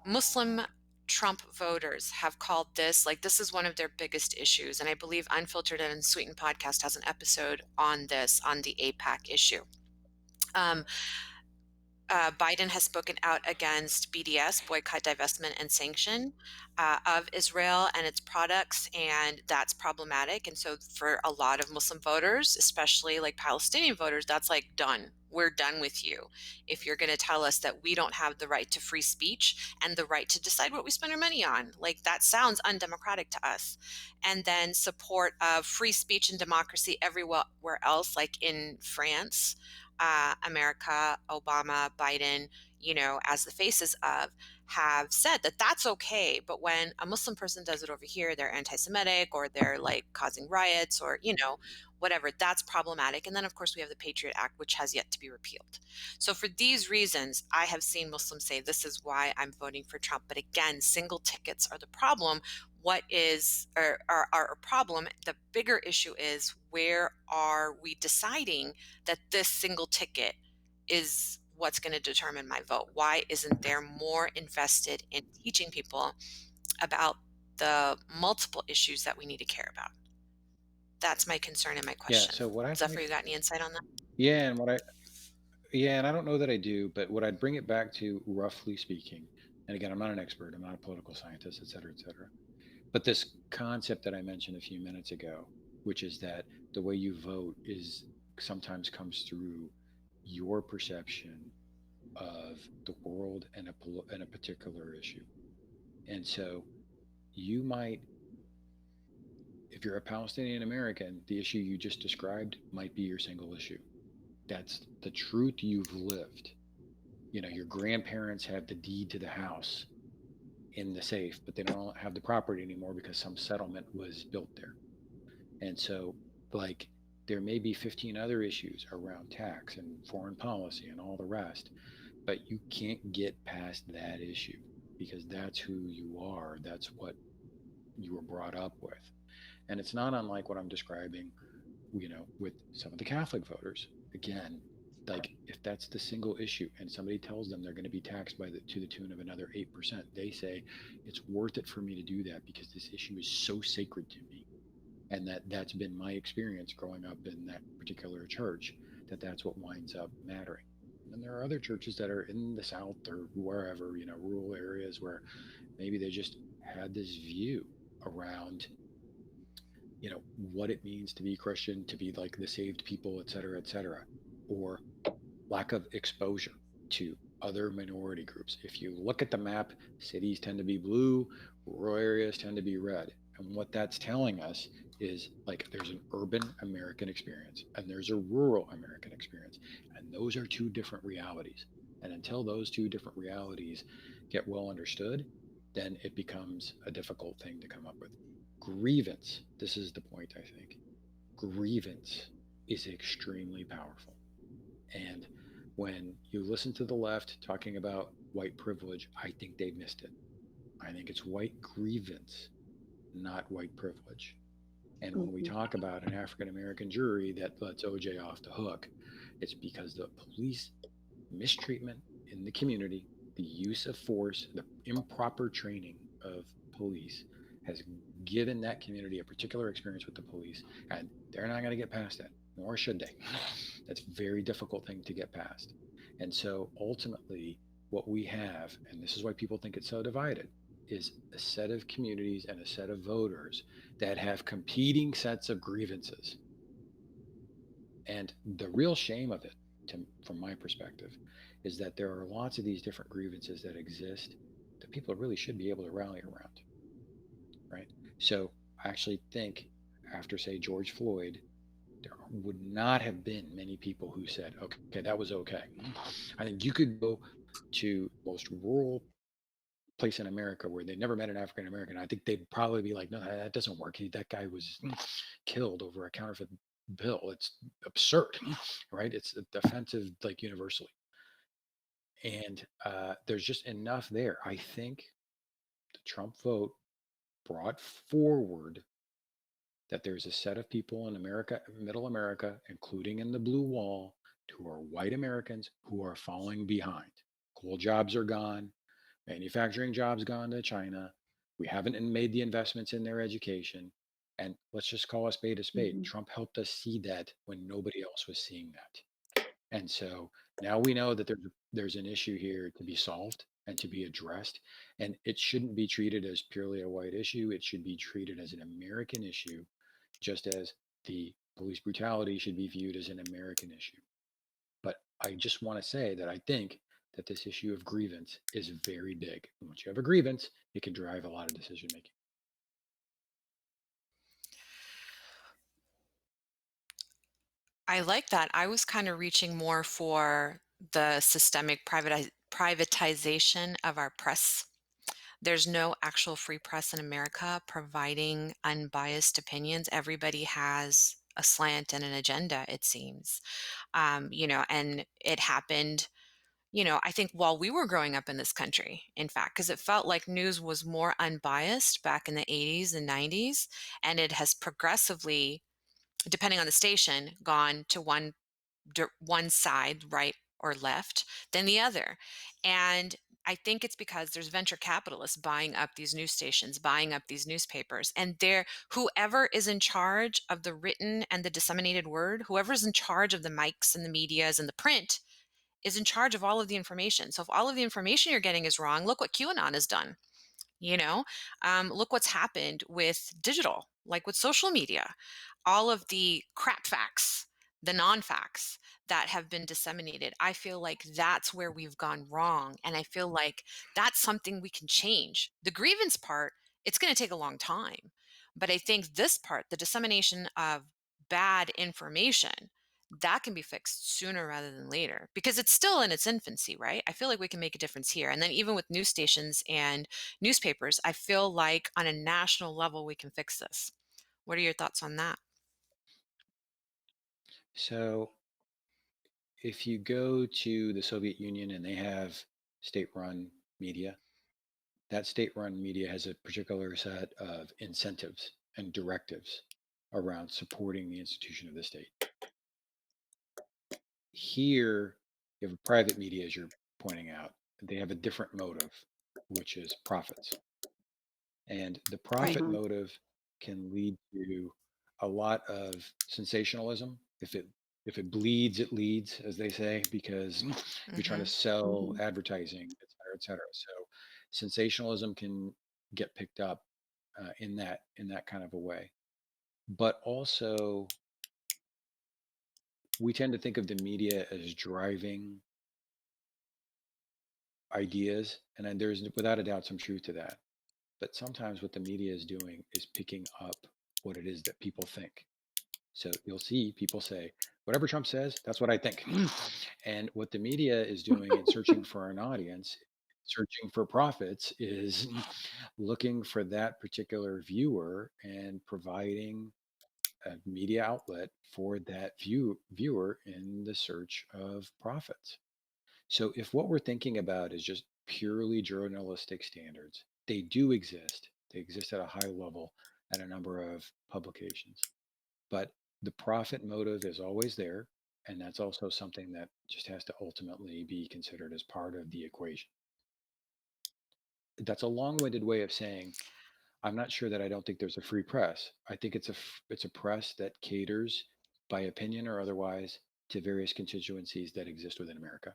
Muslim Trump voters have called this, like, this is one of their biggest issues. And I believe Unfiltered and Unsweetened podcast has an episode on this, on the APAC issue. Um, Biden has spoken out against BDS, boycott, divestment, and sanction of Israel and its products, and that's problematic. And so for a lot of Muslim voters, especially like Palestinian voters, that's like done. We're done with you if you're going to tell us that we don't have the right to free speech and the right to decide what we spend our money on. Like, that sounds undemocratic to us. And then support of free speech and democracy everywhere else, like in France, America, Obama, Biden, as the faces of, have said that that's okay. But when a Muslim person does it over here, they're anti-Semitic or they're like causing riots or, whatever, that's problematic. And then, of course, we have the Patriot Act, which has yet to be repealed. So for these reasons, I have seen Muslims say this is why I'm voting for Trump. But again, single tickets are the problem. What is our problem? The bigger issue is, where are we deciding that this single ticket is what's going to determine my vote? Why isn't there more invested in teaching people about the multiple issues that we need to care about? That's my concern and my Yeah. question. So what I Zephyr, think, you got any insight on that? yeah, and what I, yeah, and I don't know that I do, but what I'd bring it back to, roughly speaking, and again, I'm not an expert, I'm not a political scientist, et cetera, et cetera. But this concept that I mentioned a few minutes ago, which is that the way you vote is sometimes comes through your perception of the world and and a particular issue. And so you might, if you're a Palestinian American, the issue you just described might be your single issue. That's the truth you've lived. Your grandparents have the deed to the house in the safe, but they don't have the property anymore because some settlement was built there. And so, like, there may be 15 other issues around tax and foreign policy and all the rest, but you can't get past that issue because that's who you are. That's what you were brought up with. And it's not unlike what I'm describing, with some of the Catholic voters. Again, like, if that's the single issue and somebody tells them they're going to be taxed to the tune of another 8%, they say it's worth it for me to do that because this issue is so sacred to me. And that's been my experience growing up in that particular church, that's what winds up mattering. And there are other churches that are in the South or wherever, rural areas where maybe they just had this view around, what it means to be Christian, to be like the saved people, et cetera, or lack of exposure to other minority groups. If you look at the map, cities tend to be blue, rural areas tend to be red. And what that's telling us is, like, there's an urban American experience and there's a rural American experience. And those are two different realities. And until those two different realities get well understood, then it becomes a difficult thing to come up with. Grievance, this is the point, I think. Grievance is extremely powerful. And when you listen to the left talking about white privilege, I think they missed it. I think it's white grievance, not white privilege. And when we Mhm. talk about an African American jury that lets OJ off the hook, it's because the police mistreatment in the community, the use of force, the improper training of police has given that community a particular experience with the police, and they're not going to get past that, nor should they. That's a very difficult thing to get past. And so ultimately, what we have, and this is why people think it's so divided, is a set of communities and a set of voters that have competing sets of grievances. And the real shame of it, from my perspective, is that there are lots of these different grievances that exist that people really should be able to rally around, right? So I actually think after, say, George Floyd, there would not have been many people who said, okay, that was okay. I think you could go to the most rural place in America where they never met an African American. I think they'd probably be like, no, that doesn't work. That guy was killed over a counterfeit bill. It's absurd, right? It's offensive, like universally. And there's just enough there. I think the Trump vote brought forward that there's a set of people in America, middle America, including in the blue wall, who are white Americans who are falling behind. Coal jobs are gone. Manufacturing jobs gone to China. We haven't made the investments in their education. And let's just call a spade a spade. Mhm. Trump helped us see that when nobody else was seeing that. And so now we know that there's an issue here to be solved and to be addressed. And it shouldn't be treated as purely a white issue. It should be treated as an American issue, just as the police brutality should be viewed as an American issue. But I just want to say that I think that this issue of grievance is very big. And once you have a grievance, it can drive a lot of decision making. I like that. I was kind of reaching more for the systemic privatization of our press. There's no actual free press in America providing unbiased opinions. Everybody has a slant and an agenda, it seems. And it happened, I think while we were growing up in this country, in fact, because it felt like news was more unbiased back in the 80s and 90s. And it has progressively, depending on the station, gone to one side, right or left, than the other. And I think it's because there's venture capitalists buying up these news stations, buying up these newspapers, and whoever is in charge of the written and the disseminated word, whoever's in charge of the mics and the medias and the print, is in charge of all of the information. So if all of the information you're getting is wrong, look what QAnon has done. you know Look what's happened with digital, like with social media, all of the crap facts, the non-facts that have been disseminated. I feel like that's where we've gone wrong, and I feel like that's something we can change. The grievance part, it's going to take a long time, but I think this part, the dissemination of bad information, that can be fixed sooner rather than later, because it's still in its infancy, right? I feel like we can make a difference here. And then even with news stations and newspapers, I feel like on a national level, we can fix this. What are your thoughts on that? So if you go to the Soviet Union and they have state run media, that state run media has a particular set of incentives and directives around supporting the institution of the state. Here, you have a private media, as you're pointing out. They have a different motive, which is profits. And the Right. profit Mhm. motive can lead to a lot of sensationalism. If it bleeds, it leads, as they say, because you're trying to Hmm. sell Mhm. advertising, et cetera, et cetera. So sensationalism can get picked up in that kind of a way. But also, we tend to think of the media as driving ideas, and then there's without a doubt some truth to that. But sometimes what the media is doing is picking up what it is that people think. So you'll see people say, whatever Trump says, that's what I think. And what the media is doing in searching for an audience searching for profits is looking for that particular viewer and providing a media outlet for that viewer in the search of profits. So if what we're thinking about is just purely journalistic standards, they do exist. They exist at a high level at a number of publications. But the profit motive is always there. And that's also something that just has to ultimately be considered as part of the equation. That's a long-winded way of saying I'm not sure that I don't think there's a free press. I think it's a press that caters by opinion or otherwise to various constituencies that exist within America.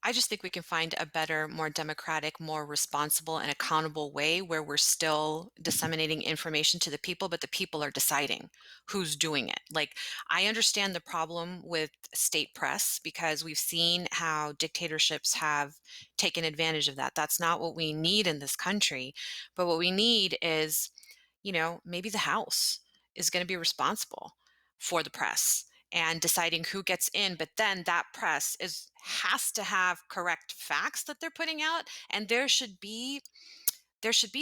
I just think we can find a better, more democratic, more responsible and accountable way where we're still disseminating information to the people, but the people are deciding who's doing it. Like, I understand the problem with state press because we've seen how dictatorships have taken advantage of that. That's not what we need in this country. But what we need is, maybe the House is going to be responsible for the press and deciding who gets in, but then that press is has to have correct facts that they're putting out, and there should be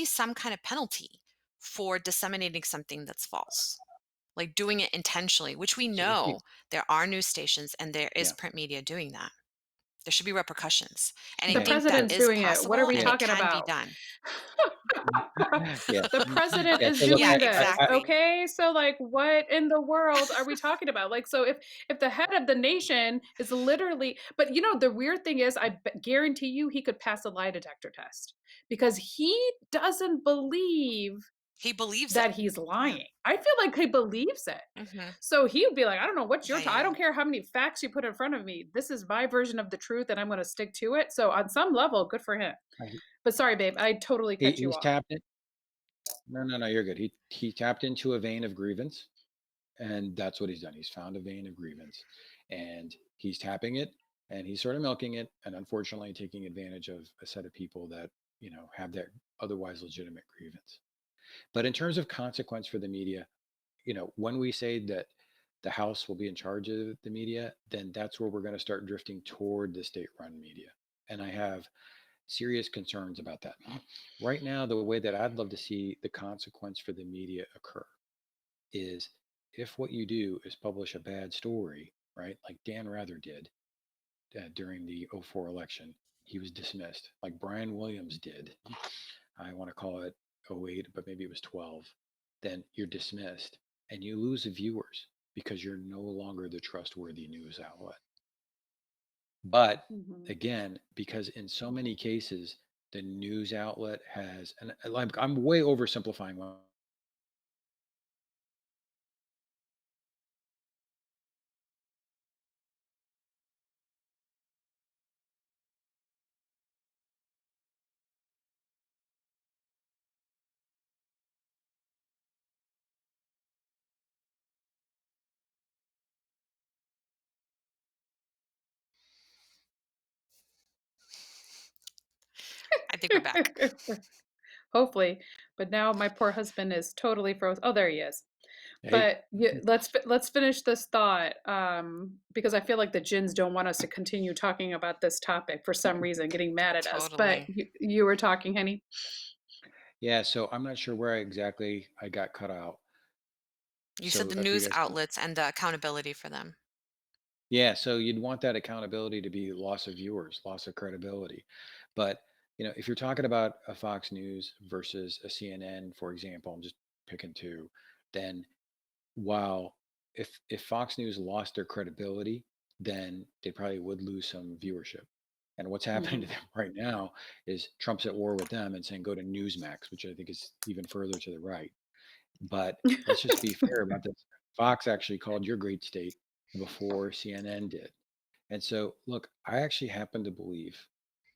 some kind of penalty for disseminating something that's false, like doing it intentionally, which we So know there are news stations and there is yeah, print media doing that. There should be repercussions, and I The yeah, think that president's is doing it. What are possible we and yeah, it talking can be about? done. yeah, The president yeah. is So look, Yeah, doing this, I exactly. okay? So, like, what in the world are we talking about? Like, so if the head of the nation is literally, but the weird thing is, guarantee you he could pass a lie detector test because he doesn't believe He believes it. that he's Yeah. lying. I feel like he believes it. Hmm. So he would be like, I don't know what's Yeah, your, yeah, I yeah. don't care how many facts you put in front of me. This is my version of the truth, and I'm going to stick to it. So on some level, good for him. I- But sorry, babe, I totally cut you he's off. tapped it. No, no, no, you're good. He tapped into a vein of grievance, and that's what he's done. He's found a vein of grievance, and he's tapping it, and he's sort of milking it, and unfortunately taking advantage of a set of people that have that otherwise legitimate grievance. But in terms of consequence for the media, when we say that the House will be in charge of the media, then that's where we're going to start drifting toward the state-run media, and I have serious concerns about that. Right now, the way that I'd love to see the consequence for the media occur is if what you do is publish a bad story, right? Like Dan Rather did during the '04 election, he was dismissed. Like Brian Williams did, I want to call it '08, but maybe it was 12. Then you're dismissed and you lose viewers because you're no longer the trustworthy news outlet. But Mhm. again, because in so many cases, the news outlet has, and I'm way oversimplifying. I think we're back. Hopefully, but now my poor husband is totally froze. Oh, there he is. Hey, But let's finish this thought, because I feel like the Jins don't want us to continue talking about this topic for some reason, getting mad at us. But Totally. you were talking, honey. yeah, so I'm not sure where exactly I got cut out. You said So the if you news guys can, outlets and the accountability for them. yeah, so you'd want that accountability to be loss of viewers, loss of credibility. But, if you're talking about a Fox News versus a CNN, for example, I'm just picking two, then while if Fox News lost their credibility, then they probably would lose some viewership. And what's happening to Mhm. them right now is Trump's at war with them and saying go to Newsmax, which I think is even further to the right. But let's just be fair about this. Fox actually called your great state before CNN did. And so, look, I actually happen to believe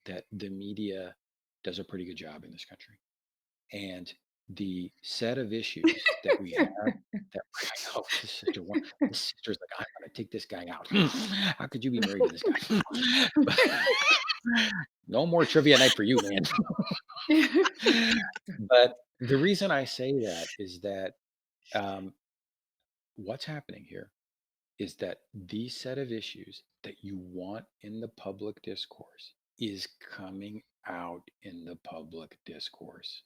that the media does a pretty good job in this country. And the set of issues that we have that I know this sister's like, I want to take this guy out. How could you be married to this guy? No more trivia night for you, man. But the reason I say that is that um, what's happening here is that these set of issues that you want in the public discourse is coming out in the public discourse.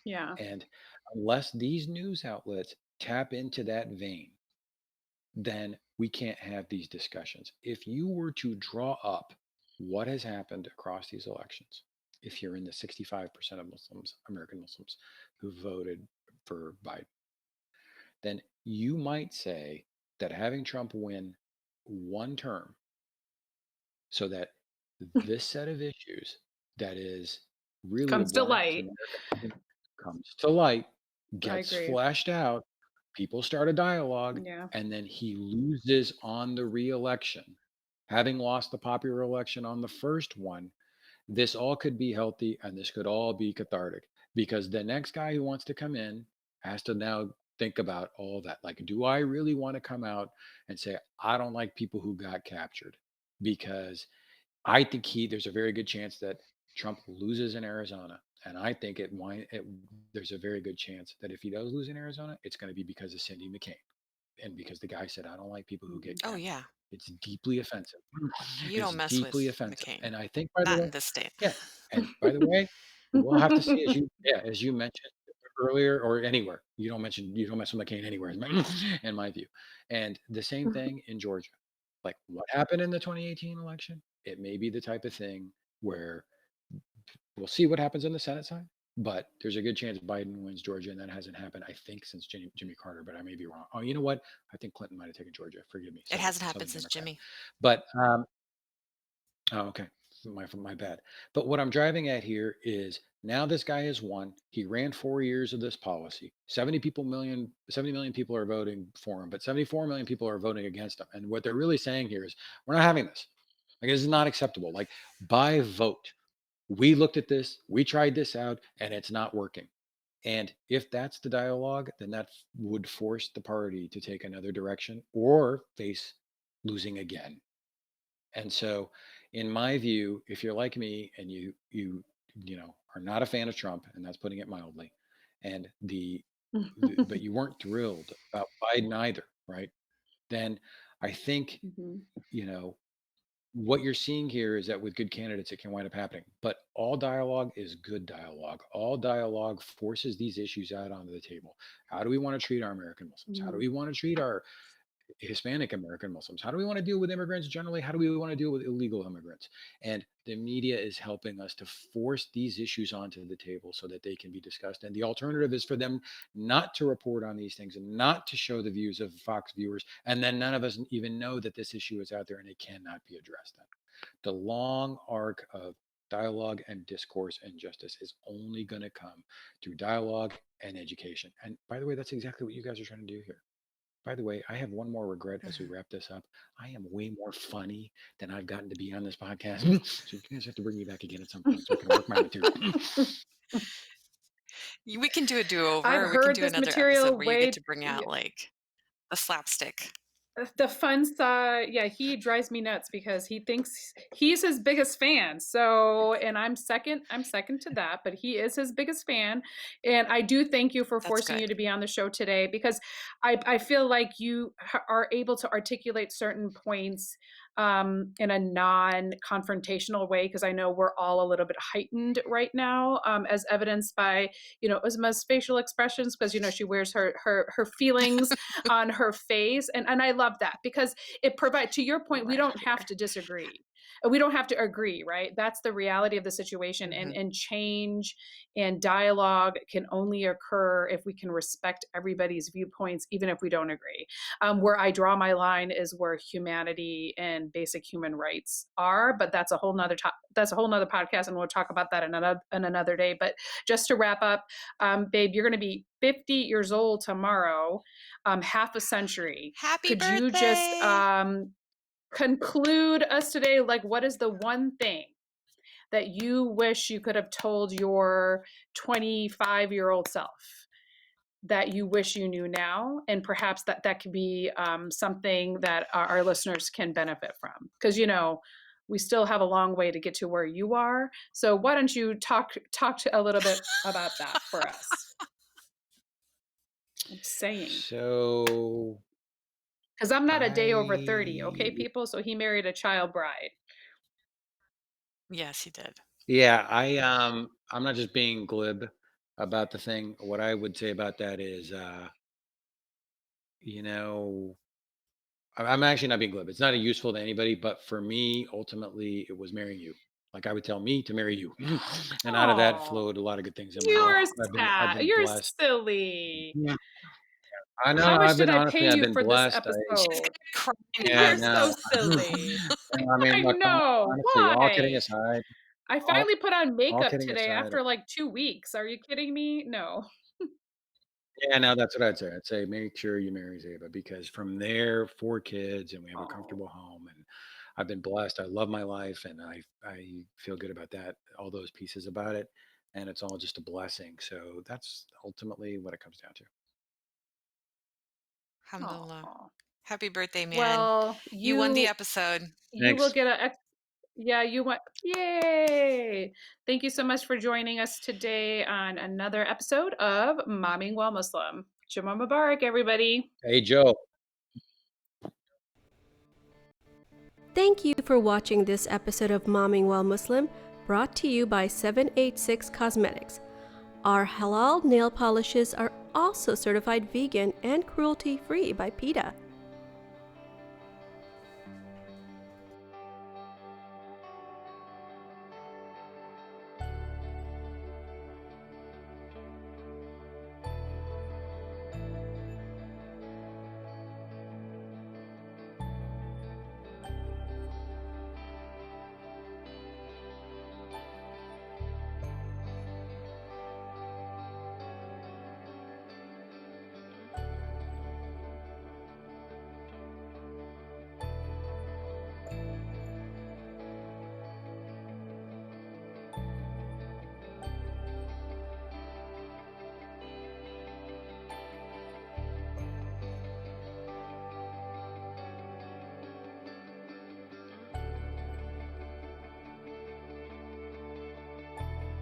Yeah. And unless these news outlets tap into that vein, then we can't have these discussions. If you were to draw up what has happened across these elections, if you're in the 65% of Muslims, American Muslims, who voted for Biden, then you might say that having Trump win one term so that this set of issues that is really Comes to abhorrent to light. America comes to light, I gets agree. fleshed out, people start a dialogue, Yeah. and then he loses on the reelection. Having lost the popular election on the first one, this all could be healthy and this could all be cathartic because the next guy who wants to come in has to now think about all that. Like, do I really want to come out and say, I don't like people who got captured? Because I think there's a very good chance that Trump loses in Arizona. And I think there's a very good chance that if he does lose in Arizona, it's going to be because of Cindy McCain and because the guy said, I don't like people who Mhm. get Oh, captured. yeah. It's deeply offensive. You It's don't mess deeply with offensive. McCain. And I think, by the Not way, in this state. yeah. And by the way, we'll have to see as you mentioned earlier or anywhere. You don't mess with McCain anywhere, in my view. And the same thing in Georgia. Like what happened in the 2018 election, it may be the type of thing where we'll see what happens on the Senate side, but there's a good chance Biden wins Georgia, and that hasn't happened, I think, since Jimmy Carter, but I may be wrong. Oh, you know what? I think Clinton might have taken Georgia. Forgive me, It hasn't happened Southern since Democrat. Jimmy. But oh, okay. My bad. But what I'm driving at here is now this guy has won. He ran 4 years of this policy. 70 million people are voting for him, but 74 million people are voting against him. And what they're really saying here is we're not having this. Like this is not acceptable. Like by vote. We looked at this, we tried this out, and it's not working. And if that's the dialogue, then that would force the party to take another direction or face losing again. And so, in my view, if you're like me and you are not a fan of Trump, and that's putting it mildly, and but you weren't thrilled about Biden either, right? Then I think Mhm. you know what you're seeing here is that with good candidates, it can wind up happening. But all dialogue is good dialogue. All dialogue forces these issues out onto the table. How do we want to treat our American Muslims? How do Mhm. we want to treat our Hispanic American Muslims? How do we want to deal with immigrants generally? How do we want to deal with illegal immigrants? And the media is helping us to force these issues onto the table so that they can be discussed. And the alternative is for them not to report on these things and not to show the views of Fox viewers. And then none of us even know that this issue is out there and it cannot be addressed. Then the long arc of dialogue and discourse and justice is only going to come through dialogue and education. And by the way, that's exactly what you guys are trying to do here. By the way, I have one more regret as we Mhm. wrap this up. I am way more funny than I've gotten to be on this podcast. So you guys have to bring me back again at some point so I can work my material. We can do a I've do-over, or we can heard do this another episode material where you get way. to bring out like the slapstick. The fun side, yeah, he drives me nuts because he thinks he's his biggest fan. So, and I'm second to that, but he is his biggest fan. And I do thank you for That's forcing good. you to be on the show today because I feel like you are able to articulate certain points in a non-confrontational way because I know we're all a little bit heightened right now, as evidenced by Uzma's facial expressions because she wears her feelings on her face, and I love that because it provides, to your point, we Right don't have here. to disagree. We don't have to agree, right? That's the reality of the situation, and Mhm. change and dialogue can only occur if we can respect everybody's viewpoints, even if we don't agree. Where I draw my line is where humanity and basic human rights are, but that's a whole nother podcast, and we'll talk about that in another day. But just to wrap up, babe, you're going to be 50 years old tomorrow, half a century. Happy Could you just birthday! conclude us today? Like, what is the one thing that you wish you could have told your 25-year-old self that you wish you knew now? And perhaps that could be something that our listeners can benefit from. Because, we still have a long way to get to where you are. So why don't you talk to a little bit about that for us? I'm saying. So 'Cause I'm not a day over 30, okay, I people? So he married a child bride. Yes, he did. Yeah, I'm not just being glib about the thing. What I would say about that is, you know, I'm actually not being glib. It's not useful to anybody, but for me, ultimately, it was marrying you. Like I would tell me to marry you, and out of that Oh, flowed a lot of good things in my life. you're I've sad. been You're blessed. silly. Yeah, I know. How much I've did been I pay honestly, I've you been for this blessed. She's episode? gonna cry. Yeah, You're so no. silly. I mean, I look, know. honestly, all kidding Why? aside, I all finally put on all makeup kidding today aside, after like 2 weeks. Are you kidding me? No. yeah, no, that's what I'd say. I'd say make sure you marry Zaba because from there, 4 kids, and we have a Oh, comfortable home, and I've been blessed. I love my life, and I feel good about that. All those pieces about it, and it's all just a blessing. So that's ultimately what it comes down to. Alhamdulillah. oh. Happy birthday, man. Well, You won the you episode. you will Thanks. get a yeah, you went yay! Thank you so much for joining us today on another episode of Momming While Muslim. Jummah Mubarak, everybody. Hey, Joe. Thank you for watching this episode of Momming While Muslim, brought to you by 786 Cosmetics. Our halal nail polishes are also certified vegan and cruelty-free by PETA.